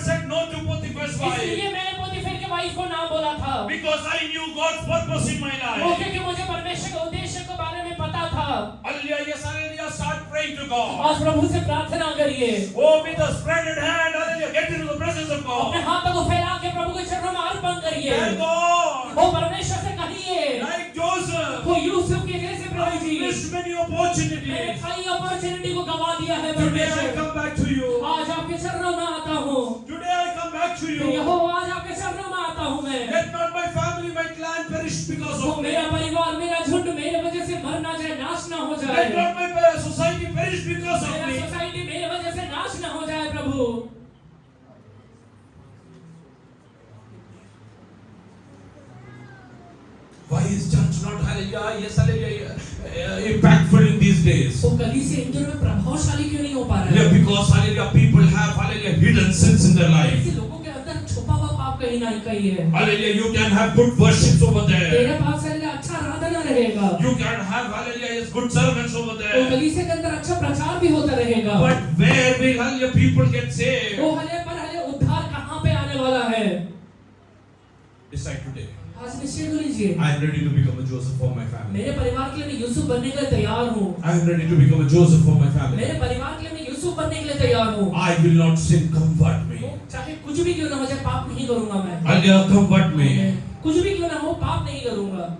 said no to Potiphar's wife. इसलिए मैंने पोतीफेर के वाइफ को ना बोला था, Because I knew God's purpose in my वो life. क्योंकि मुझे परमेश्वर के उद्देश्य के बारे में पता था। Hallelujah, yes, hallelujah, start praying to God. आज प्रभु से प्रार्थना करिए, Oh, with a spreaded hand, hallelujah, get into the presence of अपने God. हाथों को फैला के प्रभु के चरणों में अर्पण करिए। Tell God, वो परमेश्वर से कहिए, like Joseph, वो यूसुफ के जैसे प्रभु जी, missed many मैंने opportunities. कई अपॉर्चुनिटी को गवा दिया है Today I परमेश्वर। come back to you. आज आपके चरणों में आता हूँ, Today I come back to you. यहोवा आज आपके चरणों में आता हूँ मैं। Let not my family, my clan perish because वो of me. मेरा परिवार, मेरा झुंड मेरे वजह से मर ना जाए, नाश ना हो Let जाए। not my society perish because of मेरा me. सोसाइटी मेरे वजह से नाश ना हो जाए प्रभु। Why is church not hallelujah? Yes, hallelujah. Impactful in these days. वो कलीसिया इन दिनों में प्रभावशाली क्यों नहीं हो पा रहा Yeah, है? because hallelujah, people have hallelujah hidden sins in their life. ऐसे लोगों के अंदर छुपा हुआ पाप कहीं ना कहीं है। Hallelujah, you can have good worships over there. तेरे पास हल्ले अच्छा आराधना रहेगा, You can have hallelujah, yes, good sermons over वो there. कलीसिया के अंदर अच्छा प्रचार भी होता रहेगा। But where will hallelujah people get saved? वो हले पर हले उद्धार कहाँ पे आने वाला है? Decide today. आज निश्चय कर लीजिए, I am ready to become a Joseph for my family. मेरे परिवार के लिए मैं यूसुफ बनने के लिए तैयार हूँ। I am ready to become a Joseph for my मेरे family. परिवार के लिए मैं यूसुफ बनने के लिए तैयार हूँ। I will not sin, comfort me. चाहे कुछ भी क्यों ना हो जाए, पाप नहीं करूंगा मैं। Hallelujah, comfort me. कुछ भी क्यों ना हो, पाप नहीं करूंगा।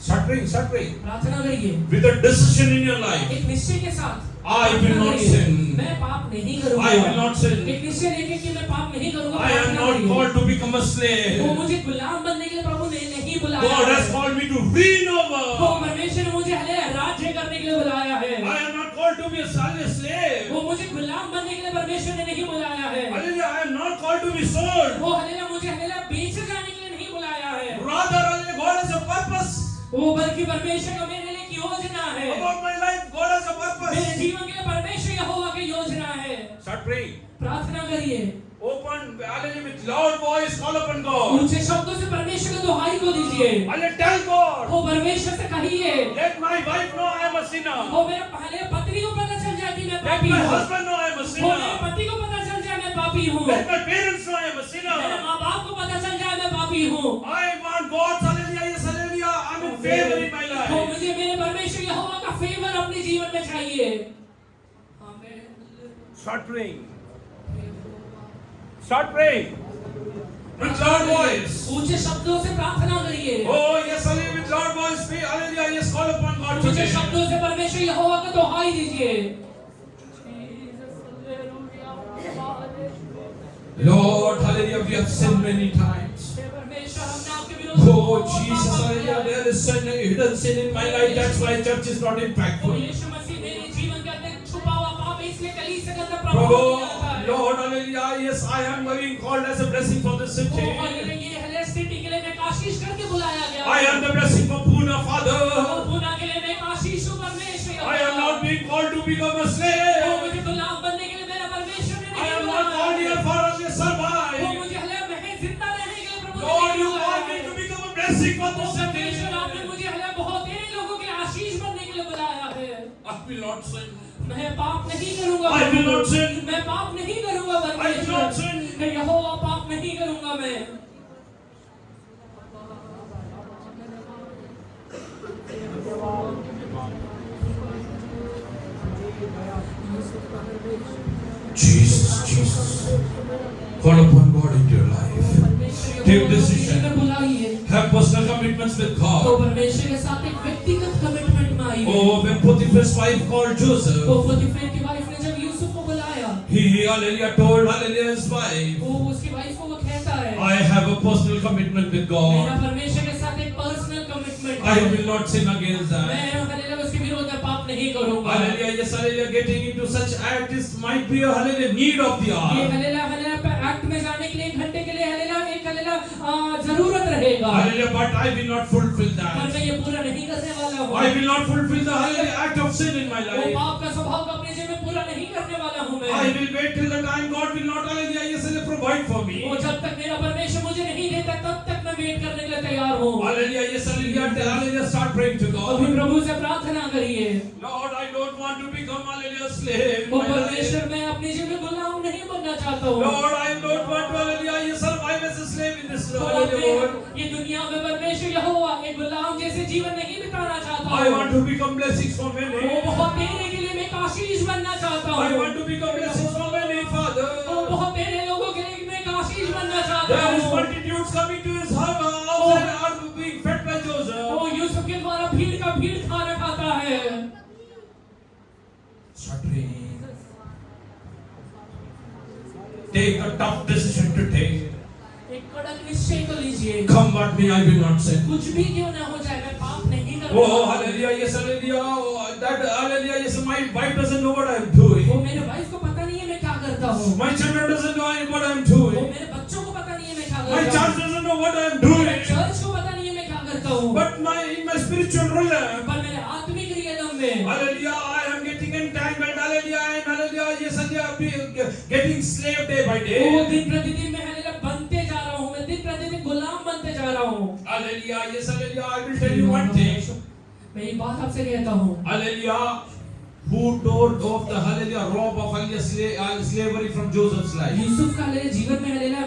Start praying. प्रार्थना करिए, With a decision in your life. एक निश्चय के साथ। I will not करिए, sin. मैं पाप नहीं करूंगा। I will not sin. एक निश्चय लेके कि मैं पाप नहीं करूंगा। I am प्रार्थना not करिए। called to become a वो slave. मुझे गुलाम बनने के लिए प्रभु ने नहीं बुलाया God has है। called me to reign वो over. परमेश्वर ने मुझे हले राज्य करने के लिए बुलाया है। I am not called to be a slave. वो मुझे गुलाम बनने के लिए परमेश्वर ने नहीं बुलाया है। Hallelujah, I am not called to be sold. वो हले मुझे हले बेचे जाने के लिए नहीं बुलाया है। Rather, hallelujah, God has a purpose. वो बल्कि परमेश्वर का मेरे लिए एक योजना है। About my life, God has a मेरे purpose. जीवन के लिए परमेश्वर यहोवा की योजना है। Start praying. प्रार्थना करिए, Open, hallelujah, with loud voice, call upon God. ऊंचे शब्दों से परमेश्वर को दुहाई को दीजिए। Hallelujah, tell God. वो परमेश्वर से कहिए, Let my wife know I am a sinner. वो मेरे पहले पत्नी को पता चल जाए कि मैं Let पापी my हूँ। husband know I am a वो मेरे sinner. पति को पता चल जाए मैं पापी हूँ। Let my parents know I am a मेरे sinner. माँ बाप को पता चल जाए मैं पापी हूँ। I want God's hallelujah, yes, hallelujah. I'm in favor in my तो life. मुझे मेरे परमेश्वर यहोवा का फेवर अपने जीवन में चाहिए। Start praying. Start praying. With loud voice. ऊंचे शब्दों से प्रार्थना करिए। Oh, yes, hallelujah, with loud voice. Pray, hallelujah, yes, call upon God ऊंचे today. शब्दों से परमेश्वर यहोवा को दुहाई दीजिए। Lord, hallelujah, we have sinned many times. परमेश्वर हमने आपके विरोध Oh, Jesus, hallelujah, there is sin, hidden sin in my life. That's why church is not O impactful. यीशु मसीह मेरे जीवन के अंदर छुपा हुआ पाप है, इसलिए कलीसिया के अंदर प्रभाव Prabhu, नहीं आता है। Lord, hallelujah, yes, I am being called as a blessing for this O city. Hallelujah, ये हले सिटी के लिए मैं आशीष करके बुलाया गया। I am the blessing for Pune, O Father. पुना के लिए मैं आशीष हूँ परमेश्वर। I am not being called to become a O slave. मुझे गुलाम बनने के लिए मेरा परमेश्वर ने I नहीं am not called बुलाया। here for only O survive. मुझे हले महज जिंदा रहने के लिए प्रभु ने Lord, नहीं you बुलाया called me है। to become a blessing for O this परमेश्वर city. आपने मुझे हले बहुत ही लोगों के लिए आशीष बनने के लिए बुलाया है। I will not sin. मैं पाप नहीं करूंगा। I will not sin. मैं पाप नहीं करूंगा I will not परमेश्वर। sin. मैं यहोवा पाप नहीं करूंगा मैं। Jesus, Jesus. Call upon God in your life. Take decision. बुलाइए। Have personal commitments with तो God. परमेश्वर के साथ एक व्यक्तिगत कमिटमेंट में आइए। Oh, when Potiphar's wife called तो Joseph, पोतीफेर की वाइफ ने जब यूसुफ को बुलाया, he, hallelujah, told, hallelujah, his wife, वो उसकी वाइफ को वो कहता है, I have a personal commitment with मेरा God. परमेश्वर के साथ एक पर्सनल कमिटमेंट I है। will not sin against that. मैं हालेलुया उसके विरोध में पाप नहीं करूंगा। Hallelujah, yes, hallelujah, getting into such act is might be a hallelujah need of the ये hour. हालेलुया हालेलुया पे एक्ट में जाने के लिए 1 घंटे के लिए हालेलुया एक हालेलुया जरूरत रहेगा। Hallelujah, but I will not fulfill पर that. मैं ये पूरा नहीं करने वाला हूँ। I will not fulfill the hallelujah act of sin in my वो life. पाप का स्वभाव को अपने जीवन में पूरा नहीं करने वाला हूँ मैं। I will wait till the time God will not hallelujah, yes, hallelujah, provide for me. वो जब तक मेरा परमेश्वर मुझे नहीं देता तब तक मैं वेट करने के लिए तैयार हूँ। Hallelujah, yes, hallelujah, start praying to अभी God. प्रभु से प्रार्थना करिए। Lord, I don't want to become hallelujah slave. वो in my life. परमेश्वर मैं अपने जीवन में गुलाम नहीं बनना चाहता हूँ। Lord, I don't want to hallelujah, yes, sir, I as a slave in this तो hallelujah world. ये दुनिया में परमेश्वर यहोवा एक गुलाम जैसे जीवन नहीं बिताना चाहता I हूँ। want to become blessings for वो many. बहुत देने के लिए मैं एक आशीष बनना चाहता I हूँ। want to become blessings for many, वो Father. बहुत देने लोगों के लिए मैं एक आशीष बनना चाहता There is हूँ। multitudes coming to his house and are being fed by Joseph. वो यूसुफ के द्वारा भीड़ का भीड़ खाना खाता है। Start praying. Take a tough decision to take. एक कड़क निश्चय को लीजिए। Come what may, I will not sin. कुछ भी क्यों ना हो जाए मैं पाप नहीं Oh, करूँगा। hallelujah, yes, hallelujah. Oh, that hallelujah, yes, my wife doesn't know what I'm वो doing. मेरे वाइफ को पता नहीं है मैं क्या करता हूँ। My children doesn't know what I'm वो doing. मेरे बच्चों को पता नहीं है मैं क्या My करता church हूँ। doesn't know what I'm मेरे doing. चर्च को पता नहीं है मैं क्या करता हूँ। But in my spiritual realm, पर मेरे आत्मिक रियलम में hallelujah, I am getting entangled, hallelujah, and hallelujah, yes, hallelujah, getting slave day by वो day. दिन प्रतिदिन मैं हालेलुया बनते जा रहा हूँ। मैं दिन प्रतिदिन गुलाम बनते जा रहा हूँ। Hallelujah, yes, hallelujah, I will tell you one thing. मैं ये बात आपसे कहता हूँ। Hallelujah, who tore off the hallelujah robe of hallelujah slavery from Joseph's life? Yusuf का हालेलुया जीवन में हालेलुया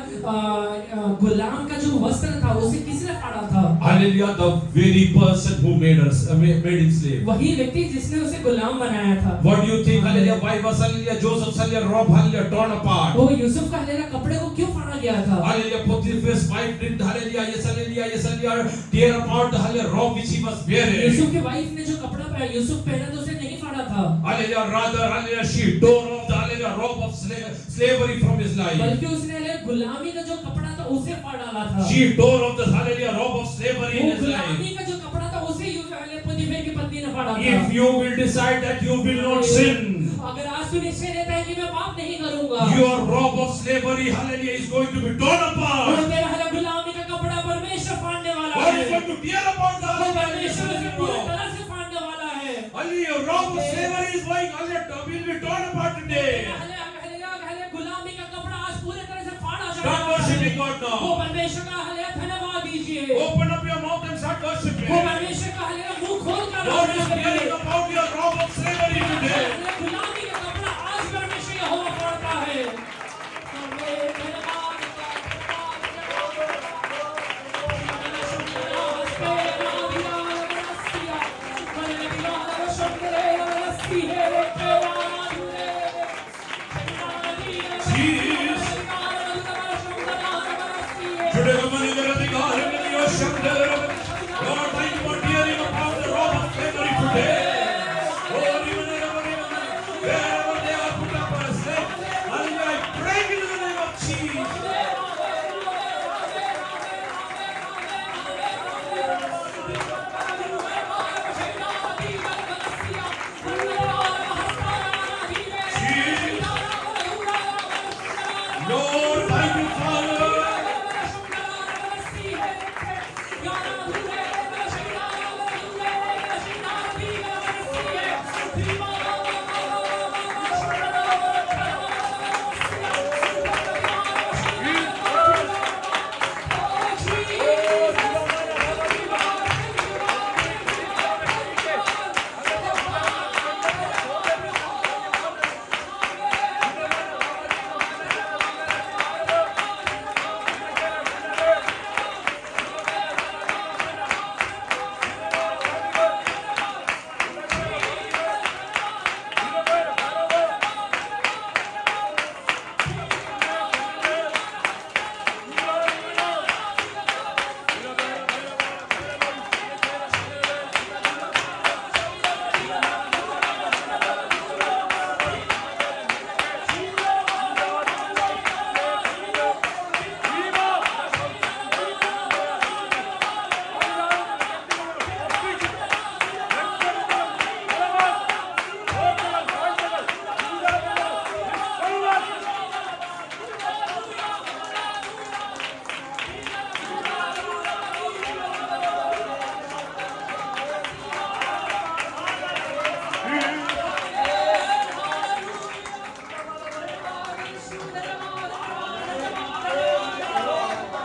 गुलाम का जो वस्त्र था उसे किसने फाड़ा था? Hallelujah, the very person who made him slave. वही व्यक्ति जिसने उसे गुलाम बनाया था। What do you think? Hallelujah, why was hallelujah Joseph's hallelujah robe hallelujah torn apart? वो यूसुफ का हालेलुया कपड़े को क्यों फाड़ा गया था? Hallelujah, Potiphar's wife did hallelujah, yes, hallelujah, tear apart the hallelujah robe which he was wearing. Yusuf की wife ने जो कपड़ा पहना यूसुफ पहना तो उसे नहीं फाड़ा था। Hallelujah, rather hallelujah, she tore off the hallelujah robe of slavery from his life. बल्कि उसने हालेलुया गुलामी का जो कपड़ा था उसे फाड़ डाला था। She tore off the hallelujah robe of slavery in वो his गुलामी life. का जो कपड़ा था उसे हालेलुया पोतीफेर की पत्नी ने फाड़ा था। If you will decide that you will not sin, अगर आज तू निश्चय लेता है कि मैं पाप नहीं करूंगा, your robe of slavery hallelujah is going to be torn और apart. तेरा हालेलुया गुलामी का कपड़ा परमेश्वर फाड़ने वाला God है। is going to tear apart the वो hallelujah परमेश्वर उसे पूरी robe. तरह से फाड़ने वाला है। Hallelujah, your robe of slavery is going hallelujah will be torn apart today. Hallelujah गुलामी का कपड़ा आज पूरी तरह से फाड़ा Start जाएगा। worshiping God वो now. परमेश्वर का हालेलुया धन्यवाद दीजिए। Open up your mouth and start वो worshiping. परमेश्वर का हालेलुया मुंह खोल कर God is आराधना tearing करिए। about your robe of slavery today. गुलामी का कपड़ा आज परमेश्वर यहोवा फाड़ता है। Today, come on, in the अधिकार है मेरी और शब्द है। Lord, thank you for tearing apart the robe of slavery today. Oh, wherever they are put up as slave, hallelujah, I break it in the name of Jesus. Lord, thank you, Father.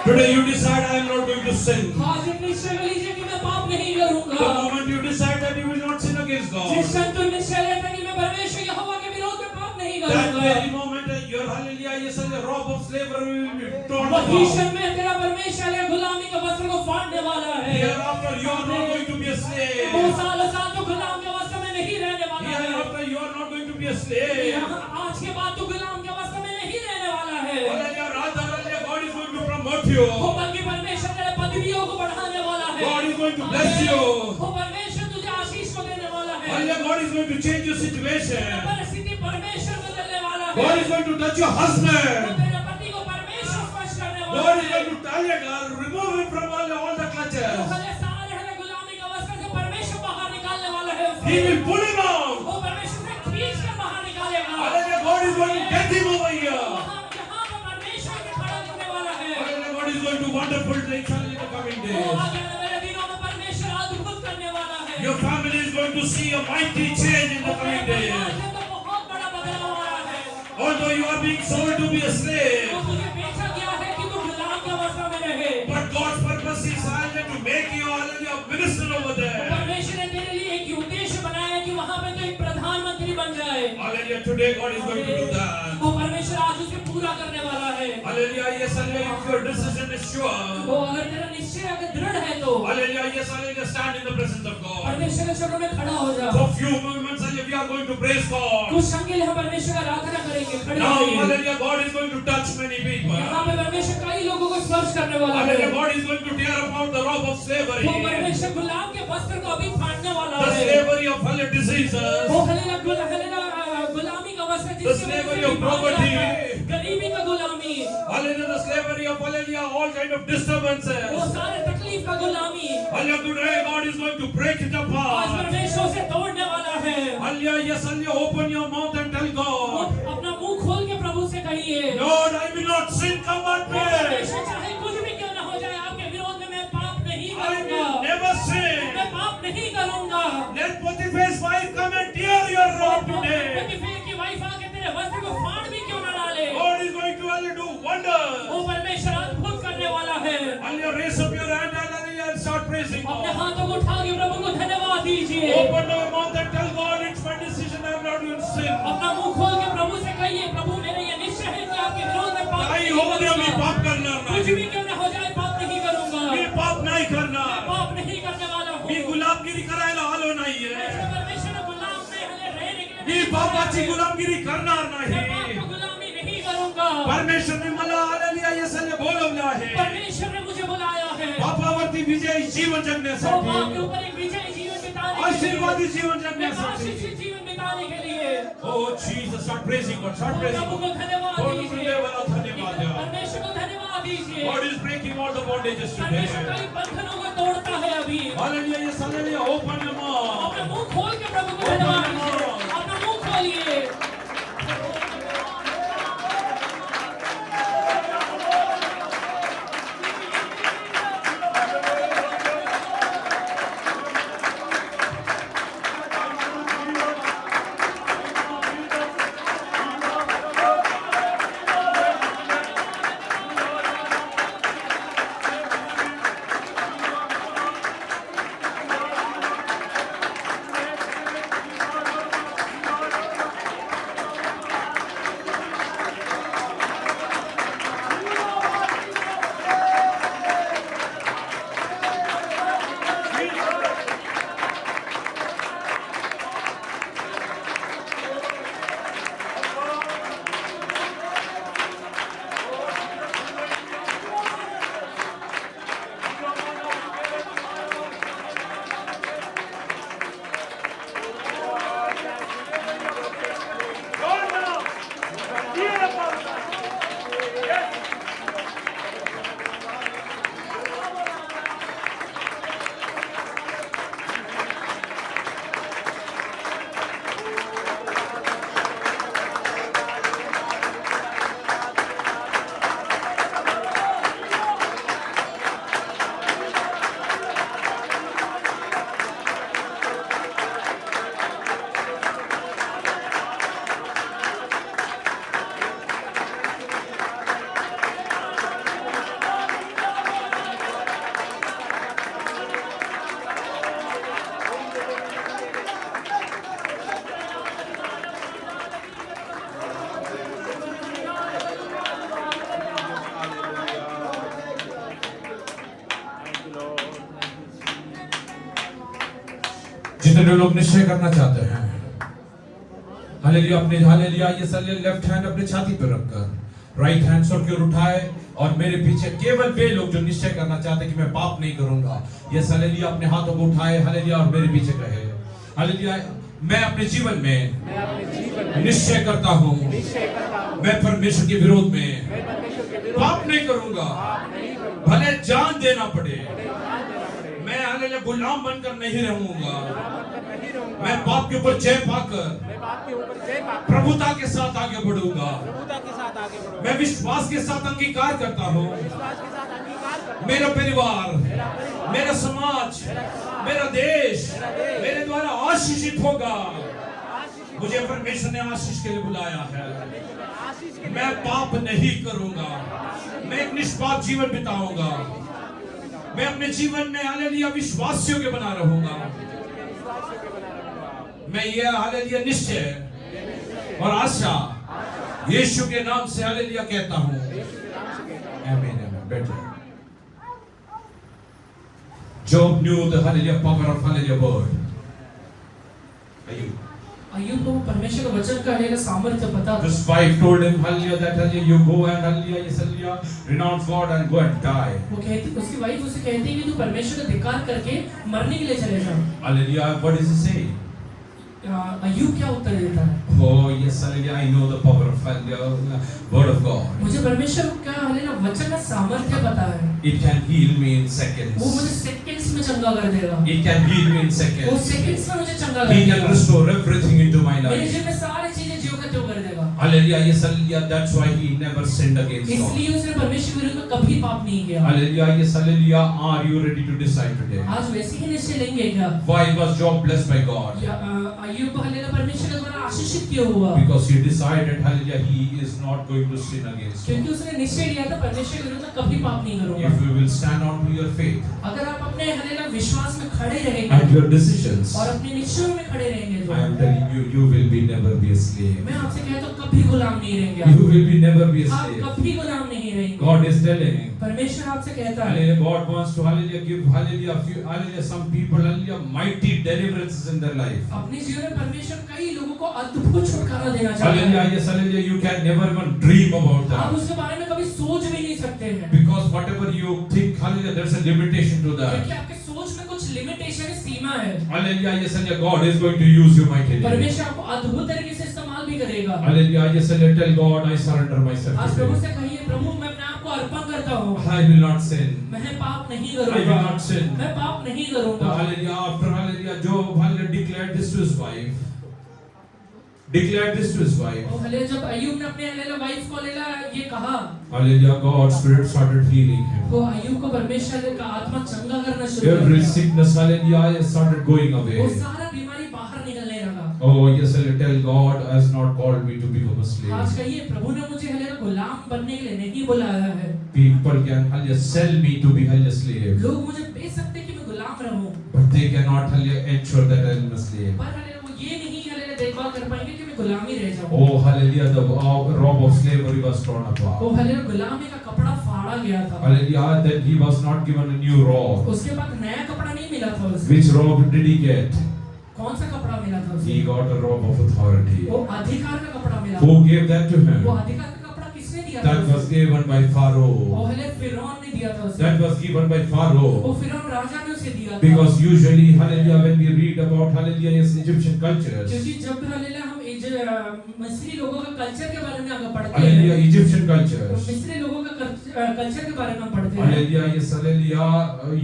Today you decide I am not going to sin. आज एक निश्चय कर लीजिए कि मैं पाप नहीं The करूंगा। moment you decide that you will not sin against जिस God, क्षण तुम निश्चय लेते हैं कि मैं परमेश्वर यहोवा के विरोध में पाप नहीं that करूंगा, very moment your hallelujah, yes, and the robe of slavery will be torn वही apart. क्षण में परमेश्वर गुलामी के वस्त्र को फाड़ने वाला है। Hereafter you are not going to be a slave. वो सालों साल तो गुलाम के वस्त्र में नहीं रहने वाला है। Hereafter you are not going to be a slave. आज के बाद तो गुलाम के वस्त्र में नहीं रहने वाला है। Hallelujah. Rather, God is going to promote you. वो बल्कि परमेश्वर तेरे पदवियों को बढ़ाने वाला है। God is going to bless you. वो परमेश्वर तुझे आशीष को देने वाला है। Hallelujah. God is going to change your situation. परिस्थिति परमेश्वर बदलने वाला है। God is going to touch your husband. तेरे पति को परमेश्वर स्पर्श करने वाला God is है। going to tell you, God, remove him from all the clutches. भले सारे हमें गुलामी का वस्त्र से परमेश्वर बाहर निकालने वाला है। He will pull him out. वो परमेश्वर से खींच कर बाहर निकालेगा। Hallelujah. God is going to get him over here. वहाँ जहाँ पर परमेश्वर के खड़ा करने वाला है। Hallelujah. God is going to wonderful things in the coming वो days. आगे आने वाले दिनों में परमेश्वर अद्भुत करने वाला है। Your family is going to see a mighty change in the coming days. तो बहुत बड़ा बदलाव आ रहा है। Although you are being sold to be a slave, वो तुझे बेचा गया है कि तू गुलाम के अवस्था में रहे। but God's purpose is hallelujah to make you hallelujah a minister over there. परमेश्वर ने तेरे लिए एक उद्देश्य बनाया है कि वहाँ पे तो एक प्रधानमंत्री बन जाए। Hallelujah. Today God is going to do that. वो परमेश्वर आज उसे पूरा करने वाला है। Hallelujah. Yes, hallelujah. If your decision is sure. वो अगर तेरा निश्चय अगर दृढ़ है तो Hallelujah. Yes, hallelujah. Stand in the presence of God. परमेश्वर के चरणों में खड़ा हो जा। For few moments, hallelujah, we are going to praise God. कुछ क्षण के लिए हम परमेश्वर का आराधना करेंगे। खड़े Now, होइए। hallelujah, God is going to touch many people. यहाँ पे परमेश्वर कई लोगों को स्पर्श करने वाला है। Hallelujah, God is going to tear apart the rope of slavery. वो परमेश्वर गुलाम के वस्त्र को अभी फाड़ने वाला The है। slavery of hallelujah diseases. वो हलेला गुलामी का वस्त्र The जिसके slavery वजह of से बीमारी poverty. आता है। गरीबी का गुलामी। Hallelujah, the slavery of hallelujah, all kind of disturbances. वो सारे तकलीफ का गुलामी। Hallelujah, today God is going to break it आज apart. परमेश्वर उसे तोड़ने वाला है। Hallelujah, yes, hallelujah, open your mouth and tell God, अपना मुंह खोल के प्रभु से कहिए। Lord, I will not sin, command me. परमेश्वर चाहे कुछ भी क्यों ना हो जाए आपके विरोध में मैं पाप नहीं I करूंगा। will never sin. मैं पाप नहीं करूंगा। Let Potiphar's wife come and tear your robe today. पोतीफेर की वाइफ आके तेरे वस्त्र को फाड़ भी क्यों ना डाले। God is going to hallelujah do wonders. वो परमेश्वर अद्भुत करने वाला है। Hallelujah, raise up your hand hallelujah and start praising अपने God. हाथों को उठा के प्रभु को धन्यवाद दीजिए। Open your mouth and tell God it's my decision I am not going to sin. अपना मुंह खोल के प्रभु से कहिए प्रभु मेरा ये निश्चय है कि आपके विरोध में पाप नहीं नहीं हो गया मैं करूंगा। पाप करना कुछ नहीं. भी क्यों ना हो जाए पाप नहीं करूंगा। मैं पाप नहीं करना. मैं पाप नहीं करने वाला हूँ। मी गुलामगिरी करायला आलो नाहीये. परमेश्वर ने गुलाम में हमें रहने के लिए मी पापाची गुलामगिरी करणार मैं नाही. पाप को गुलामी नहीं करूंगा। परमेश्वरने मला हallelujah येसले बोलवलं आहे. परमेश्वर ने मुझे बुलाया है। पापावरती विजयी जीवन वो पाप के जगण्यासाठी. ऊपर एक विजयी जीवन बिताने के लिए। आशीर्वादी जीवन एक जगण्यासाठी. आशीषित जीवन बिताने के लिए। Oh Jesus, start praising God, start praising प्रभु God. को धन्यवाद Oh, दीजिए। गुरुदेवाला धन्यवाद द्या. परमेश्वर को धन्यवाद दीजिए। God is breaking all the bondages परमेश्वर today. कई बंधनों को तोड़ता है अभी। Hallelujah, yes, hallelujah. Open your mouth. अपना मुंह खोल के प्रभु को धन्यवाद दीजिए। अपना मुंह खोलिए। जितने लोग निश्चय करना चाहते हैं, हालेलुया, अपने हालेलुया यस लेफ्ट हैंड अपने छाती पर रखकर राइट हैंड सर की ओर उठाए और मेरे पीछे केवल वे लोग जो निश्चय करना चाहते हैं कि मैं पाप नहीं करूंगा, यस हालेलुया, अपने हाथों को उठाए हालेलुया और मेरे पीछे कहे हालेलुया, मैं अपने जीवन में निश्चय करता हूं, मैं परमेश्वर के विरोध में पाप नहीं करूंगा, भले जान देना पड़े, मैं हालेलुया गुलाम बनकर नहीं रहूंगा, मैं पाप के ऊपर जय पाकर प्रभुता के साथ आगे बढ़ूंगा, मैं विश्वास के साथ अंगीकार करता हूँ, मेरा परिवार, मेरा समाज, मेरा देश मेरे द्वारा आशीषित होगा। मुझे परमेश्वर ने आशीष के लिए बुलाया है, मैं पाप नहीं करूंगा, मैं एक निष्पाप जीवन बिताऊंगा, मैं अपने जीवन में हालेलुया विश्वासियों के बना रहूंगा। मैं ये हालेलुया निश्चय और आशा यीशु के नाम से हालेलुया कहता हूं। आमीन आमीन। बैठ जाओ। Job knew the hallelujah power of hallelujah word. अय्यूब को परमेश्वर के वचन का है सामर्थ्य पता था। His wife told him hallelujah that hallelujah you go and hallelujah yes hallelujah renounce God and go and die. वो कहती, उसकी वाइफ उसे कहती है कि तू परमेश्वर का धिक्कार करके मरने के लिए चले जा। Hallelujah, what does he say? अय्यूब क्या उत्तर देता है? Oh yes hallelujah, I know the power of hallelujah word of God. मुझे परमेश्वर का हालेलुया वचन का सामर्थ्य पता है। It can heal me in वो seconds. मुझे सेकंड्स में चंगा कर देगा। It can heal me in वो seconds. सेकंड्स में मुझे चंगा कर He can देगा। restore everything into my मेरे life. जीवन में सारी चीजें ज्यों का त्यों कर देगा। Hallelujah, yes hallelujah, that's why he never sinned against God. इसलिए उसने परमेश्वर के विरुद्ध में कभी पाप नहीं किया। Hallelujah, yes hallelujah, are you ready to decide today? आज वैसे ही निश्चय लेंगे क्या? Why was Job blessed by God? Ayyub hallelujah परमेश्वर के द्वारा आशीषित क्यों हुआ? Because he decided, hallelujah, he is not going to sin against क्योंकि God. उसने निश्चय लिया था परमेश्वर के विरुद्ध में कभी पाप नहीं करूंगा। If you will stand on to your faith अगर आप अपने हालेलुया विश्वास में खड़े रहेंगे and your decisions, और अपने निश्चयों में खड़े रहेंगे तो I am telling you, you will be never be a slave. मैं आपसे कहता हूँ कभी गुलाम नहीं रहेंगे You will be never be a आप slave. कभी गुलाम नहीं रहेंगे। God is telling, परमेश्वर आपसे कहता है hallelujah, God wants to, hallelujah, give, hallelujah, few, hallelujah, some people, hallelujah, mighty deliverances in their life. अपने जीवन में परमेश्वर कई लोगों को अद्भुत छुटकारा देना चाहता Hallelujah, है। yes, hallelujah, you can never even dream about आप that. उसके बारे में कभी सोच भी नहीं सकते हैं Because whatever you think, hallelujah, there's a limitation to that. क्योंकि आपके सोच में कुछ लिमिटेशन है, सीमा है। Hallelujah, yes, hallelujah, God is going to use you mightily. परमेश्वर आपको अद्भुत तरीके से इस्तेमाल भी करेगा। Hallelujah, yes, hallelujah, tell God, I surrender myself आज प्रभु today. से कहिए, प्रभु मैं अपने आप को अर्पण करता हूँ, I will not sin. मैं पाप नहीं I will करूँगा, not sin. मैं पाप नहीं The करूँगा। hallelujah, after hallelujah, Job, hallelujah, declared this to his wife. Declared this to his wife. और हालेलुया जब अय्यूब ने अपने हालेलुया वाइफ को हालेलुया ये कहा, Hallelujah, God's spirit started healing him. तो अय्यूब को परमेश्वर का आत्मा चंगा करना शुरू कर Every दिया। sickness, hallelujah, started going वो away. सारा बीमारी बाहर निकलने लगा। Oh, yes, hallelujah, tell God has not called me to become a आज slave. कहिए, प्रभु ने मुझे हालेलुया गुलाम बनने के लिए नहीं बुलाया है। People can, hallelujah, sell me to be, hallelujah, slave. लोग मुझे बेच सकते हैं कि मैं गुलाम रहूं, But they cannot, hallelujah, ensure that I am a slave. पर हालेलुया वो ये नहीं हालेलुया देखभाल कर पाएंगे कि मैं गुलामी रह जाऊं। Oh, hallelujah, the robe of slavery was torn वो apart. हालेलुया गुलामी का कपड़ा फाड़ा गया था। Hallelujah, that he was not given a new robe. उसके बाद नया कपड़ा नहीं मिला था उसे। Which robe did he get? कौन सा कपड़ा मिला था उसे? He got a robe of authority. वो अधिकार का कपड़ा मिला। Who gave that to वो him? अधिकार का कपड़ा किसने दिया था That उसे? was given by वो Pharaoh. हालेलुया फिरौन ने दिया था उसे। That was given by Pharaoh. वो फिरौन राजा ने उसे दिया था। Because usually, hallelujah, when we read about, hallelujah, yes, Egyptian cultures, क्योंकि जब हालेलुया हम मिस्री लोगों का कल्चर के बारे में अगर पढ़ते hallelujah, हैं, Egyptian तो cultures, मिस्री लोगों का कल्चर के बारे में हम पढ़ते हैं। hallelujah, yes, hallelujah,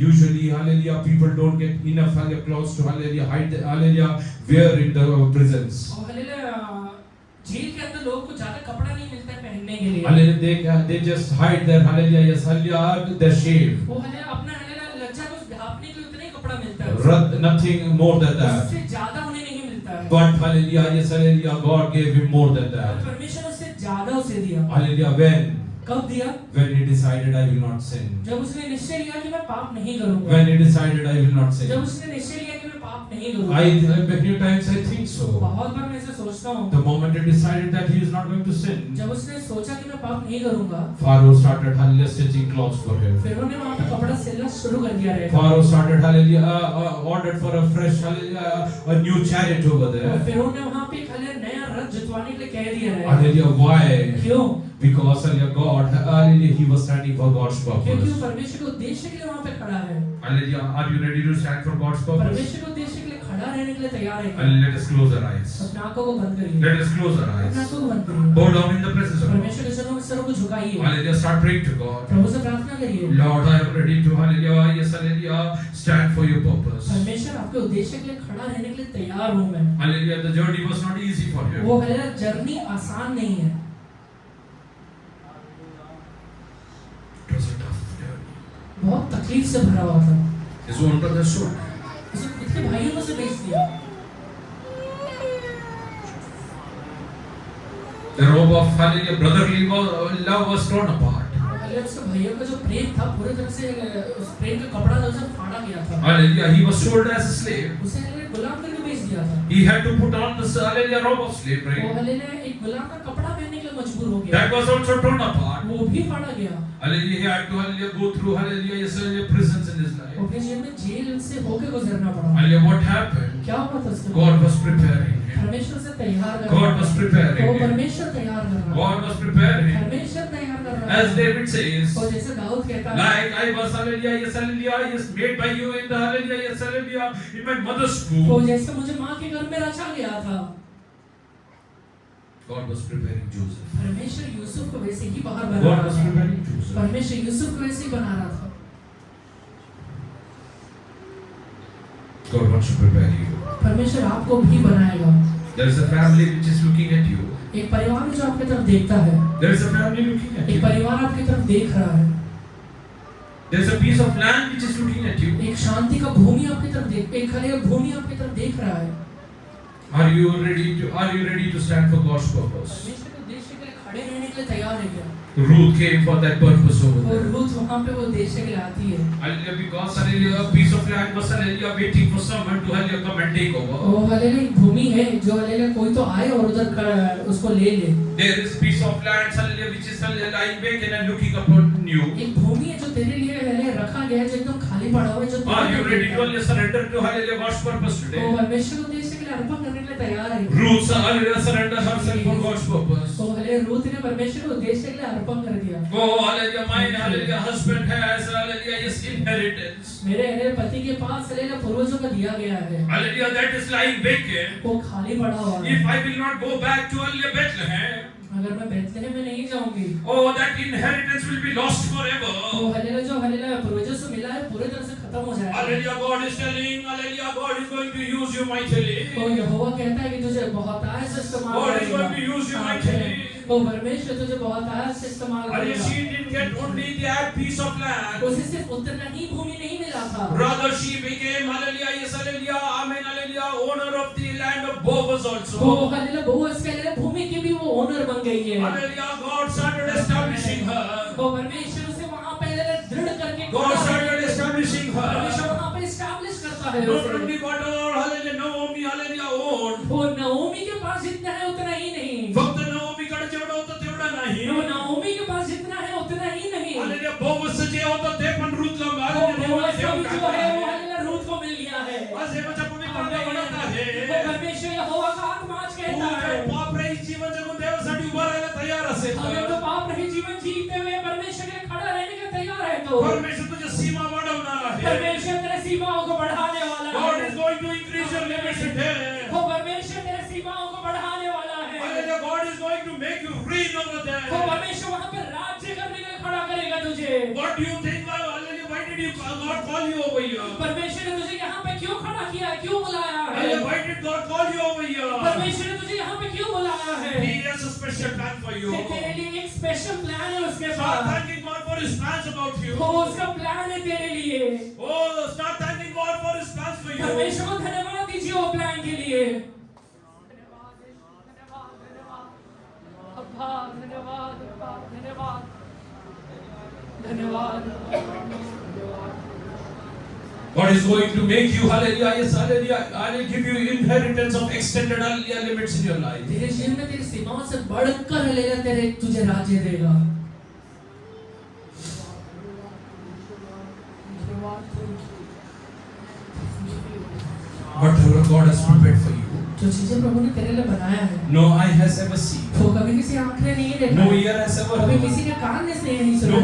usually, hallelujah, people don't get enough, hallelujah, clothes to, hallelujah, hide, hallelujah, wear in the prisons. और हालेलुया जेल के अंदर लोगों को ज्यादा कपड़ा नहीं मिलता है पहनने के लिए। Hallelujah, they just hide their, hallelujah, yes, hallelujah, their shame. वो हालेलुया अपना हालेलुया लज्जा को ढांपने के लिए उतना ही कपड़ा मिलता है। Nothing more than that. उससे ज्यादा उन्हें नहीं मिलता है। But hallelujah, yes, hallelujah, God gave him more than और that. परमेश्वर उससे ज्यादा उसे दिया। Hallelujah, when? कब दिया? When he decided, I will not sin. जब उसने निश्चय लिया कि मैं पाप नहीं करूंगा। When he decided, I will not sin. जब उसने निश्चय लिया कि मैं पाप पाप नहीं करूंगा। Many times I think so. बहुत बार मैं ऐसे सोचता हूँ। The moment he decided that he is not going to sin, जब उसने सोचा कि मैं पाप नहीं करूंगा, Pharaoh started hallelujah stitching clothes for him. फिर उन्होंने वहाँ पे कपड़ा सिलना शुरू कर दिया रहेगा। Pharaoh started hallelujah ordered for a fresh hallelujah a new chariot over there. फिर उन्होंने वहाँ पे एक नया रथ जुतवाने के लिए कह दिया रहेगा। Hallelujah, why? क्यों? Because hallelujah God, hallelujah, he was standing for God's क्योंकि वो purpose. परमेश्वर के उद्देश्य के लिए वहाँ पे खड़ा है। Hallelujah, are you ready to stand for God's purpose? परमेश्वर के उद्देश्य के लिए खड़ा रहने के लिए तैयार है। And let us close our eyes. अपने आंखों को बंद करिए। Let us close our अपने eyes. आंखों को बंद करिए। Bow down in the presence of God. परमेश्वर के चरणों में सरों को झुकाइए। Hallelujah, start praying to God. प्रभु से प्रार्थना करिए। Lord, I am ready to hallelujah, yes, hallelujah, stand for your purpose. परमेश्वर आपके उद्देश्य के लिए खड़ा रहने के लिए तैयार हूँ मैं। Hallelujah, the journey was not easy for him. वो हमारा जर्नी आसान नहीं है। It was a tough journey. बहुत तकलीफ से भरा हुआ था। His own brother sold him. उसे खुद के भाइयों को से बेच दिया। The robe of hallelujah brotherly love was torn apart. पहले उसके भाइयों का जो प्रेम था पूरी तरह से उस प्रेम का कपड़ा था उसे फाड़ा गया था। Hallelujah, he was sold as a slave. उसे गुलाम करके बेच दिया था। He had to put on this hallelujah robe of slavery. वो हलेले एक गुलाम का कपड़ा पहनने के लिए मजबूर हो गया। That was also torn apart. वो भी फाड़ा गया। Hallelujah, he had to hallelujah go through hallelujah yes, hallelujah prisons in his life. वो अपने जीवन में जेल से होके गुजरना पड़ा। Hallelujah, what happened? क्या हुआ था उसके? God was preparing him. परमेश्वर से तैयार कर रहा God was preparing वो him. परमेश्वर तैयार कर रहा God was preparing him. परमेश्वर तैयार कर रहा As David says, और जैसे दाऊद कहता है like I was hallelujah yes made by you in the hallelujah yes hallelujah in my mother's वो womb. जैसे मुझे माँ के घर में रचा गया था। God was preparing Joseph. परमेश्वर यूसुफ को वैसे ही बाहर बना God रहा was था। preparing Joseph. परमेश्वर यूसुफ को वैसे ही बना रहा था। God wants to prepare you. परमेश्वर आपको भी बनाएगा। There is a family which is looking at you. एक परिवार है जो आपकी तरफ देखता है। There is a family looking at एक you. परिवार आपकी तरफ देख रहा है। There is a piece of land which is looking at you. एक शांति का भूमि आपकी तरफ देख एक खली भूमि आपकी तरफ देख रहा है। Are you ready to stand for God's purpose? परमेश्वर के उद्देश्य के लिए खड़े रहने के लिए तैयार है क्या? Ruth came for that purpose over और there. रूथ वहाँ पे वो उद्देश्य के लिए आती है। Hallelujah, because hallelujah, a piece of land was hallelujah waiting for someone to hallelujah come and take over. वो हलेले एक भूमि है जो हलेले कोई तो आए और उधर उसको ले ले। There is piece of land hallelujah which is hallelujah lying vacant and looking upon you. एक भूमि है जो तेरे लिए हलेले रखा गया है जो एकदम खाली पड़ा हुआ है जो Are you ready to hallelujah surrender to hallelujah God's purpose वो today? परमेश्वर के उद्देश्य के लिए अर्पण करने के लिए तैयार है। Ruth hallelujah surrender herself for God's purpose. तो हलेले रूथ ने परमेश्वर के उद्देश्य के लिए अर्पण कर दिया। Oh hallelujah, my hallelujah husband has hallelujah his inheritance. मेरे हलेले पति के पास हलेले पूर्वजों को दिया गया है। Hallelujah, that is lying vacant. वो खाली पड़ा हुआ है। If I will not go back to hallelujah Bethlehem, अगर मैं बैतलहम में नहीं जाऊंगी oh that inheritance will be lost forever. तो हलेले जो हलेले पूर्वजों से मिला है पूरी तरह से खत्म हो जाएगा। Hallelujah, God is telling, hallelujah, God is going to use you mightily. तो यहोवा कहता है कि तुझे बहुतायत से इस्तेमाल God is going to use you mightily. तो परमेश्वर तुझे बहुतायत से इस्तेमाल Hallelujah, करेगा। she didn't get only that piece of land. उसे सिर्फ उतना ही भूमि नहीं मिला था। Rather, she became, hallelujah, yes, hallelujah, amen, hallelujah, owner of the land of Boaz वो also. हलेले बोअज के लिए भूमि की भी वो ओनर बन गई है। Hallelujah, God started establishing her. वो परमेश्वर उसे वहाँ पे दृढ़ करके God started establishing परमेश्वर her. वहाँ पे एस्टैब्लिश करता है Not उसे। only what all, hallelujah, Naomi, hallelujah, owned. वो नओमी के पास जितना है उतना ही नहीं। फक्त नवमीकडे जेवढं होतं तेवढं नाही. वो नओमी के पास जितना है उतना ही नहीं। Hallelujah, बोअज जे होतं ते पण रूथला वो hallelujah, बोअज का देवाने भी देऊन जो है वो टाकलं. हलेले रूथ को मिल गया है। आज देवाच्या पवित्र म्हणत वो आहे. परमेश्वर यहोवा का आत्मा आज तू कहता जर है पाप रहित जीवन जगून देवासाठी उभा राहायला तयार असेल अगर तर तो पाप रहित जीवन जीते हुए परमेश्वर के लिए खड़ा रहने के तैयार है तो परमेश्वर तुझ्या सीमा वाढवणार आहे. परमेश्वर तेरे सीमाओं को बढ़ाने वाला God है। is going to increase your limits today. वो परमेश्वर तेरे सीमाओं को बढ़ाने वाला है। Hallelujah, God is going to make you reign over वो there. परमेश्वर वहाँ पे राज्य करने के लिए खड़ा करेगा तुझे। What do you think? Hallelujah, why did God call you over here? परमेश्वर ने तुझे यहाँ पे क्यों खड़ा किया है, क्यों बुलाया है? Hallelujah, why did God call you over here? परमेश्वर ने तुझे यहाँ पे क्यों बुलाया है? He has a special plan for you. तेरे लिए एक स्पेशल प्लान है उसके Start pass. thanking God for His plans about you. वो उसका प्लान है तेरे लिए। Oh, start thanking God for His plans for you. परमेश्वर को धन्यवाद दीजिए वो प्लान के लिए। अब्बा धन्यवाद, अब्बा धन्यवाद, धन्यवाद। God is going to make you, hallelujah, yes, hallelujah, I will give you inheritance of extended, hallelujah, limits in your life. तेरे जीवन में तेरी सीमाओं से बढ़कर हालेलुया तेरे तुझे राज्य देगा। Whatever God has prepared for you, जो चीजें प्रभु ने तेरे लिए बनाया है no eye has ever seen, वो कभी किसी आंख ने नहीं देखा, no ear has ever कभी heard, किसी के कान ने से नहीं सुना,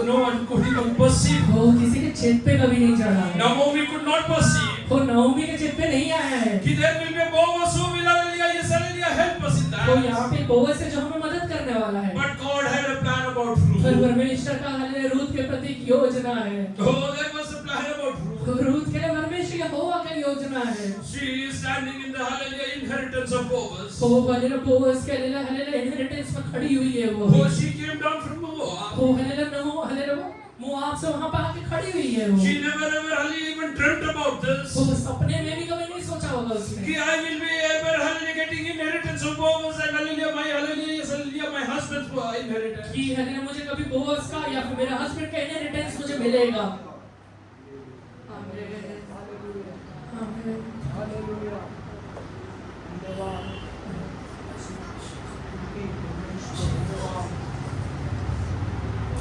no one could even perceive. वो किसी के चित पे कभी नहीं चढ़ा है, Naomi could not perceive वो नवमी के चित पे नहीं आया है। कि there will be a Boaz who will, hallelujah, yes, hallelujah, help us in तो that. यहाँ पे बोअज है जो हमें मदद करने वाला है। But God had a plan about पर Ruth. परमेश्वर का हालेलुया रूथ के प्रति एक योजना है। Oh, there was a plan about Ruth. तो रूथ के लिए परमेश्वर की होवा की योजना है। She is standing in the, hallelujah, inheritance of Boaz. तो वो हालेलुया बोअज के हालेलुया इनहेरिटेंस में खड़ी हुई है वो। Oh, she came down from Moab. वो हालेलुया मोआब से वहाँ पे आके खड़ी हुई है वो। She never ever, hallelujah, even dreamt about this. वो सपने में भी कभी नहीं सोचा होगा उसने। कि I will be ever, hallelujah, getting inheritance of Boaz and, hallelujah, my, hallelujah, yes, hallelujah, my husband's inheritance. कि हालेलुया मुझे कभी बोअज का या फिर मेरे हस्बैंड का इनहेरिटेंस मुझे मिलेगा।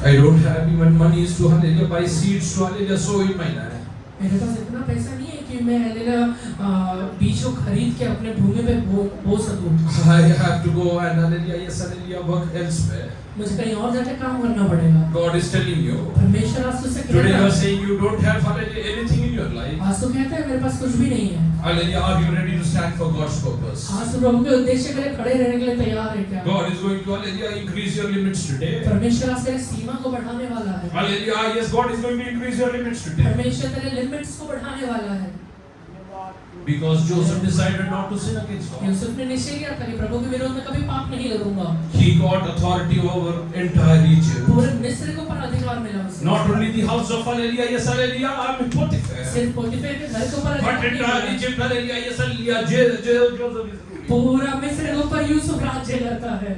I don't have even money to, hallelujah, buy seeds to, hallelujah, sow in my land. मेरे पास इतना पैसा नहीं है कि मैं हालेलुया बीज को खरीद के अपने भूमि पे बो सकूं। I have to go and, hallelujah, yes, hallelujah, work elsewhere. मुझे कहीं और जाके काम करना पड़ेगा। God is telling you. परमेश्वर आज तुझसे Today you कहता are है, saying you don't have, hallelujah, anything in your life. आज तो कहता है मेरे पास कुछ भी नहीं है। Hallelujah, are you ready to stand for God's purpose? आज तो प्रभु के उद्देश्य के लिए खड़े रहने के लिए तैयार है क्या? God is going to, hallelujah, increase your limits today. परमेश्वर आज तेरी सीमा को बढ़ाने वाला है। Hallelujah, yes, God is going to increase your limits today. परमेश्वर तेरे लिमिट्स को बढ़ाने वाला है। Because Joseph decided not to sin against God. Yusuf ने निश्चय किया था कि प्रभु के विरोध में कभी पाप नहीं करूंगा। He got authority over entire region. पूरे मिस्र को पर अधिकार मिला उसे। Not only the house of, hallelujah, yes, hallelujah, I'm Potiphar. सिर्फ पोतीफेर के घर के ऊपर But अधिकार नहीं entire मिला। Egypt, hallelujah, yes, hallelujah, Joseph is ruling. पूरा मिस्र के ऊपर यूसुफ राज्य करता है।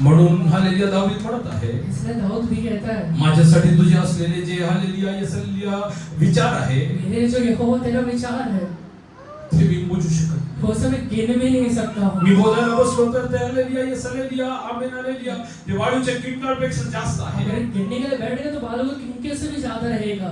म्हणून, hallelujah, दावीद म्हणत आहे, इसलिए दाऊद भी कहता है, माझ्यासाठी तुझे असलेले जे, hallelujah, yes, hallelujah, विचार आहे, मेरे जो यहोवा तेरा विचार है, ते मी मोजू शकत नाही. वो सब मैं गिन भी नहीं सकता हूँ। मी बोलायला बसलो तर ते, hallelujah, yes, hallelujah, आमेन, hallelujah, ते वाळूच्या किंकाळपेक्षा जास्त आहे. अगर गिनने के लिए बैठ गए तो बालों के किनके से भी ज्यादा रहेगा।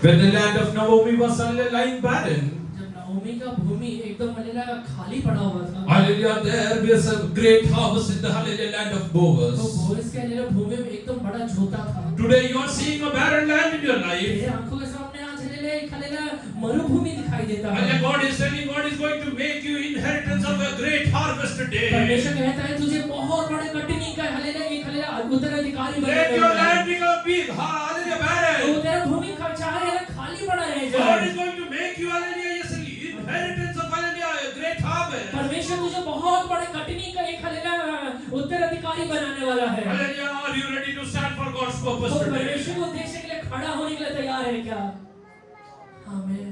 When the land of Naomi was lying barren, जब नओमी का भूमि एकदम हालेलुया खाली पड़ा हुआ था, hallelujah, there was a great harvest in the, hallelujah, land of तो Boaz. बोअज के हालेलुया भूमि में एकदम बड़ा झोता था। Today you are seeing a barren land in your life. मेरे आंखों के सामने आज हालेलुया एक हालेलुया मरुभूमि दिखाई देता And है। God is telling, God is going to make you inheritance of a great harvest today. परमेश्वर कहता है तुझे बहुत बड़े कटनी का हालेलुया एक हालेलुया उत्तराधिकारी Let बनने your वाला है। land become big, hallelujah, barren. तो तेरा भूमि चाहे खाली पड़ा रह God जाए। is going to make you, hallelujah, yes, inheritance of, hallelujah, a great harvest. परमेश्वर तुझे बहुत बड़े कटनी का एक हालेलुया उत्तराधिकारी बनाने वाला है। Hallelujah, are you ready to stand for God's purpose तो today? परमेश्वर के उद्देश्य के लिए खड़ा होने के लिए तैयार है क्या? आमीन।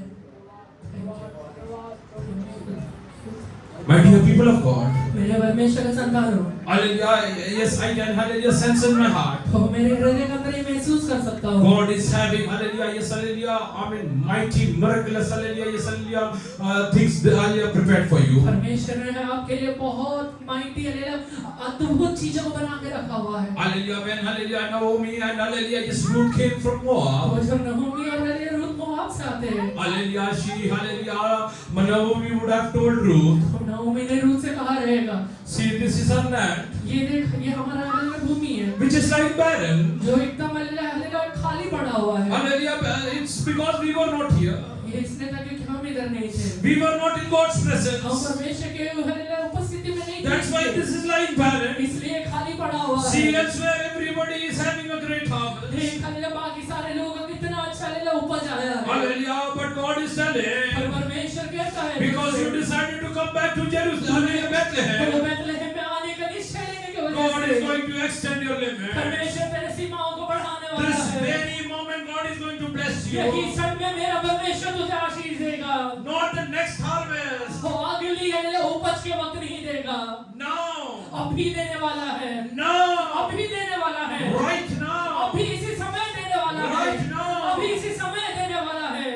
My dear people of God, मेरे परमेश्वर का संतानों, hallelujah, yes, I can, hallelujah, sense in my heart. तो मेरे हृदय के अंदर ये महसूस कर सकता हूँ। God is having, hallelujah, yes, hallelujah, amen, mighty, miraculous, hallelujah, yes, hallelujah, things that are prepared for you. परमेश्वर ने आपके लिए बहुत माइटी हालेलुया अद्भुत चीजों को बना के रखा हुआ है। Hallelujah, when, hallelujah, Naomi and, hallelujah, yes, Ruth came from Moab. और जब नहोमी और हालेलुया रूत मोआब से आते हैं, Hallelujah, she, hallelujah, Naomi would have told Ruth, तो नहोमी ने रूत से कहा रहेगा, see, this is her land, ये देख ये हमारा हालेलुया भूमि है, which is like barren. जो एकदम हालेलुया खाली पड़ा हुआ है। Hallelujah, it's because we were not here. ये इसलिए था क्योंकि हम इधर नहीं थे। We were not in God's हम presence. परमेश्वर के हालेलुया उपस्थिति में नहीं थे। That's why this is like barren. इसलिए खाली पड़ा हुआ है। See, elsewhere everybody is having a great harvest. देख हालेलुया बाकी सारे लोगों का कितना अच्छा हालेलुया उपज आया है। Hallelujah, but God is पर telling, परमेश्वर कहता है because you decided to come back to Jerusalem, Bethlehem, तो बैतलहम में आने का निश्चय लेने की वजह God is से going to extend your limits. परमेश्वर तेरे सीमाओं को बढ़ाने वाला This है। very moment God is going to bless यही you. समय मेरा परमेश्वर तुझे आशीष देगा। Not the next harvest. वो अगली उपज के वक्त नहीं देगा, Now. अभी देने वाला है, Now. अभी देने वाला है, Right now. अभी इसी समय देने वाला है, Right now. अभी इसी समय देने वाला है।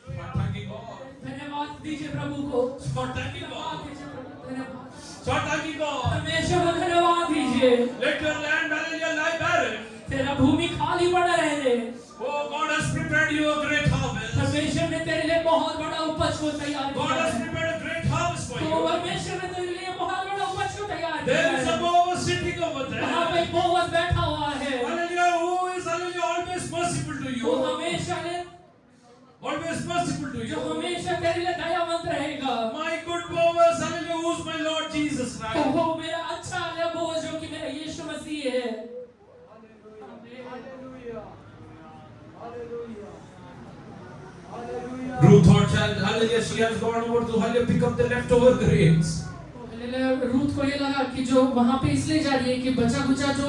Start thanking God. धन्यवाद दीजिए प्रभु को, Start thanking धन्यवाद God. दीजिए प्रभु, धन्यवाद। Start thanking God. परमेश्वर को धन्यवाद दीजिए। Let your land, hallelujah, lie barren. तेरा भूमि खाली पड़ा रहने, Oh, God has prepared you a great harvest. परमेश्वर ने तेरे लिए बहुत बड़ा उपज को तैयार God किया has है। prepared a great harvest for तो you. परमेश्वर ने तेरे लिए बहुत बड़ा उपज को तैयार किया There is a है। Boaz sitting over वहाँ पे there. एक बोअज बैठा हुआ है, Hallelujah, who is hallelujah always merciful to वो you. हमेशा ने Always merciful to जो you. हमेशा तेरे लिए दयावंत रहेगा। My good Boaz, hallelujah, who is my Lord Jesus तो Christ. वो मेरा अच्छा है बोअज जो कि मेरा यीशु मसीह है। Ruth thought, hallelujah, she has gone over to hallelujah pick up the leftover grains. Ruth को ये लगा कि जो वहाँ पे इसलिए जा रही है कि बचा कुचा जो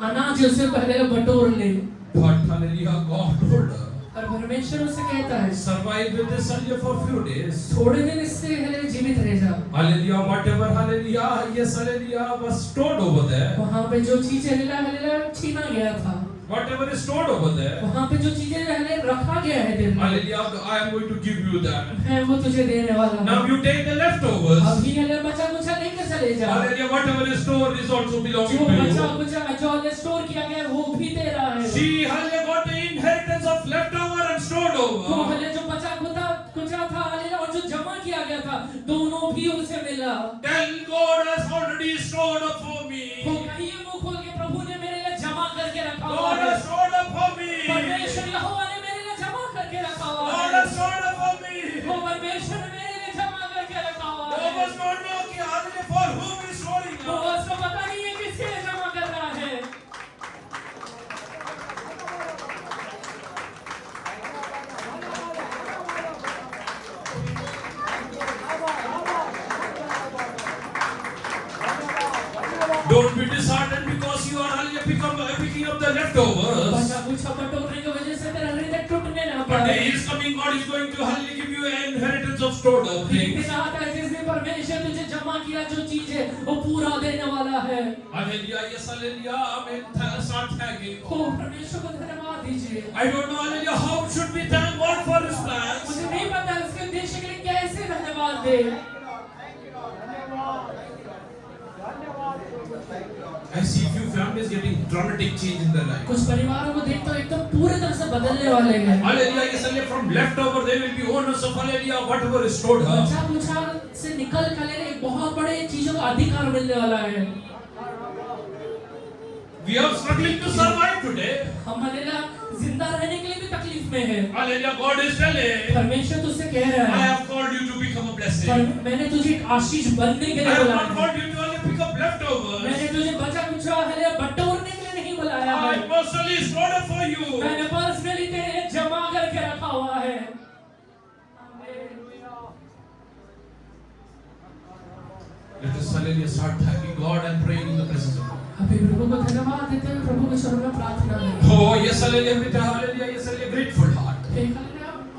अनाज है उसे पहले बटोर ले, But hallelujah, God told her, और परमेश्वर उसे कहता है survive with this hallelujah for few days. थोड़े दिन इससे जीवित रह जा। Hallelujah, whatever hallelujah, yes hallelujah was stored over there. वहाँ पे जो चीजें छीना गया था, Whatever is stored over there. वहाँ पे जो चीजें रखा गया है दिल में, Hallelujah, I am going to give you that. मैं वो तुझे देने वाला हूँ। Now you take the leftovers. अभी बचा कुचा लेकर चले जा। Hallelujah, whatever is stored is also belonging जो to बचा you. कुचा जो स्टोर किया गया है वो भी तेरा है। She hallelujah got the inheritance of leftover and stored वो over. जो बचा कुचा था और जो जमा किया गया था दोनों भी उसे मिला। Tell God has already stored up for me. वो कहिए मुंह खोल के प्रभु ने मेरे लिए जमा करके रखा हुआ God है। has stored up for me. परमेश्वर यहोवा ने मेरे लिए जमा करके रखा हुआ God है। has stored up for me. वो परमेश्वर ने मेरे लिए जमा करके रखा हुआ God है। must not know कि hallelujah for whom he is storing वो up. उसको पता नहीं है किसके लिए जमा कर रहा है। Don't be disheartened because you are hallelujah picking up the leftovers. बचा कुचा बटोरने की वजह से तेरा हृदय टूटने ना But पाए। day is coming, God is going to hallelujah give you an inheritance of stored up एक things. दिन आता है जिस दिन परमेश्वर तुझे जमा किया जो चीज है वो पूरा देने वाला है। Hallelujah, yes, hallelujah. Amen. Start thanking ओ God. परमेश्वर को धन्यवाद दीजिए। I don't know, hallelujah, how should we thank God for His plans? मुझे नहीं पता इसके उद्देश्य के लिए कैसे धन्यवाद दे। I see few families getting dramatic change in their life. कुछ परिवारों को देखता हूँ एकदम पूरी तरह से बदलने वाले हैं। Hallelujah, yes, hallelujah. From leftover, they will be owners of hallelujah, whatever is stored up. बचा कुचा से निकल कर एक बहुत बड़े चीजों का अधिकार मिलने वाला है। We are struggling to survive today. हम जिंदा रहने के लिए भी तकलीफ में है। Hallelujah, God is telling, परमेश्वर तुझसे कह रहा I है have called you to become a पर blessing. मैंने तुझे एक आशीष बनने के I लिए have बुलाया not है। called you to only pick up leftovers. मैंने तुझे बचा कुचा बटोरने के लिए नहीं बुलाया है। I personally stored up for you. मैंने पर्सनली तेरे लिए जमा करके रखा हुआ है। Let us hallelujah start thanking God and praying in the presence of God. अभी प्रभु को धन्यवाद देते हैं, प्रभु के चरणों में प्रार्थना करें। Oh, yes, hallelujah, with a hallelujah, yes, hallelujah, grateful heart.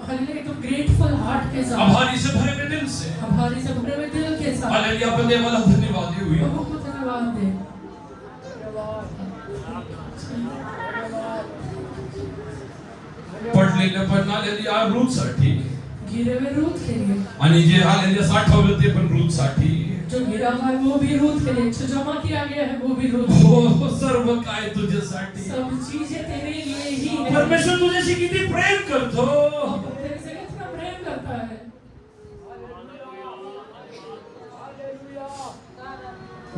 Hallelujah तो ग्रेटफुल हार्ट के साथ, आभारी से भरे हुए दिल से, आभारी से भरे हुए दिल के साथ हालेलुया, बंदे वाला धन्यवाद दे हुई। प्रभु को धन्यवाद दे। पढ़ लेने पर हालेलुया रूथ साठी गिरे हुए रूथ के लिए, आणि जे हालेलुया साठवलं ते पण रूथ साठी। जो गिरा हुआ है वो भी रूथ के लिए, जो जमा किया गया है वो भी रूथ। हो सर्व काय तुझ्यासाठी। सब चीजें तेरे लिए ही है। परमेश्वर तुझ्याशी किती प्रेम करतो। तेरे से कितना प्रेम करता है।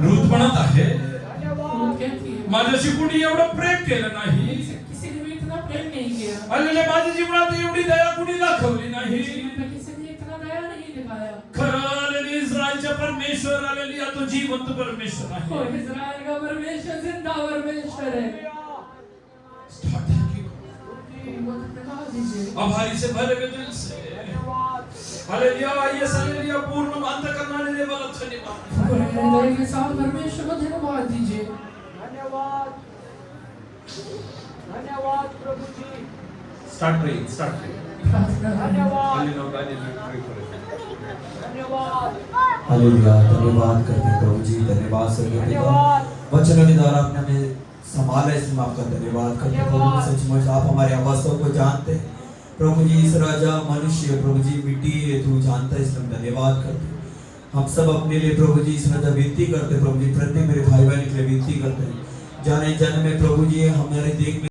रूथ म्हणत आहे रूथ कहती है माझ्याशी कुणी एवढं प्रेम केलं नाही। किसी ने भी इतना प्रेम नहीं किया, हालेलुया माझ्या जीवनात एवढी दया कुणी दाखवली नाही। जीवन में किसी ने इतना दया नहीं दिखाया। खरं हालेलुया इस्रायलचा परमेश्वर हालेलुया तो जिवंत परमेश्वर और आहे। इस्राएल का परमेश्वर जिंदा परमेश्वर है। Start thanking God. धन्यवाद दीजिए। आभारी से भरे हुए दिल से हालेलुया आइए हालेलुया पूर्ण अंत करना ने देवल धन्यवाद पूरे हृदय के साथ परमेश्वर को धन्यवाद दीजिए। धन्यवाद धन्यवाद प्रभु जी स्टार्ट प्रेइंग प्रार्थना करें। धन्यवाद धन्यवाद धन्यवाद हालेलुया धन्यवाद करते हैं प्रभु जी धन्यवाद स्वर्गीय पिता धन्यवाद वचनों के द्वारा आपने हमें संभाला इसमें आपका धन्यवाद करते हैं प्रभु सचमुच आप हमारे अवस्थाओं को जानते हैं प्रभु जी इस राजा मनुष्य प्रभु जी मिट्टी है तू जानता है इसलिए हम धन्यवाद करते हैं हम सब अपने लिए प्रभु जी इस राजा विनती करते हैं प्रभु जी प्रत्येक मेरे भाई बहन के लिए विनती करते हैं जाने जाने में प्रभु जी हमारे देख में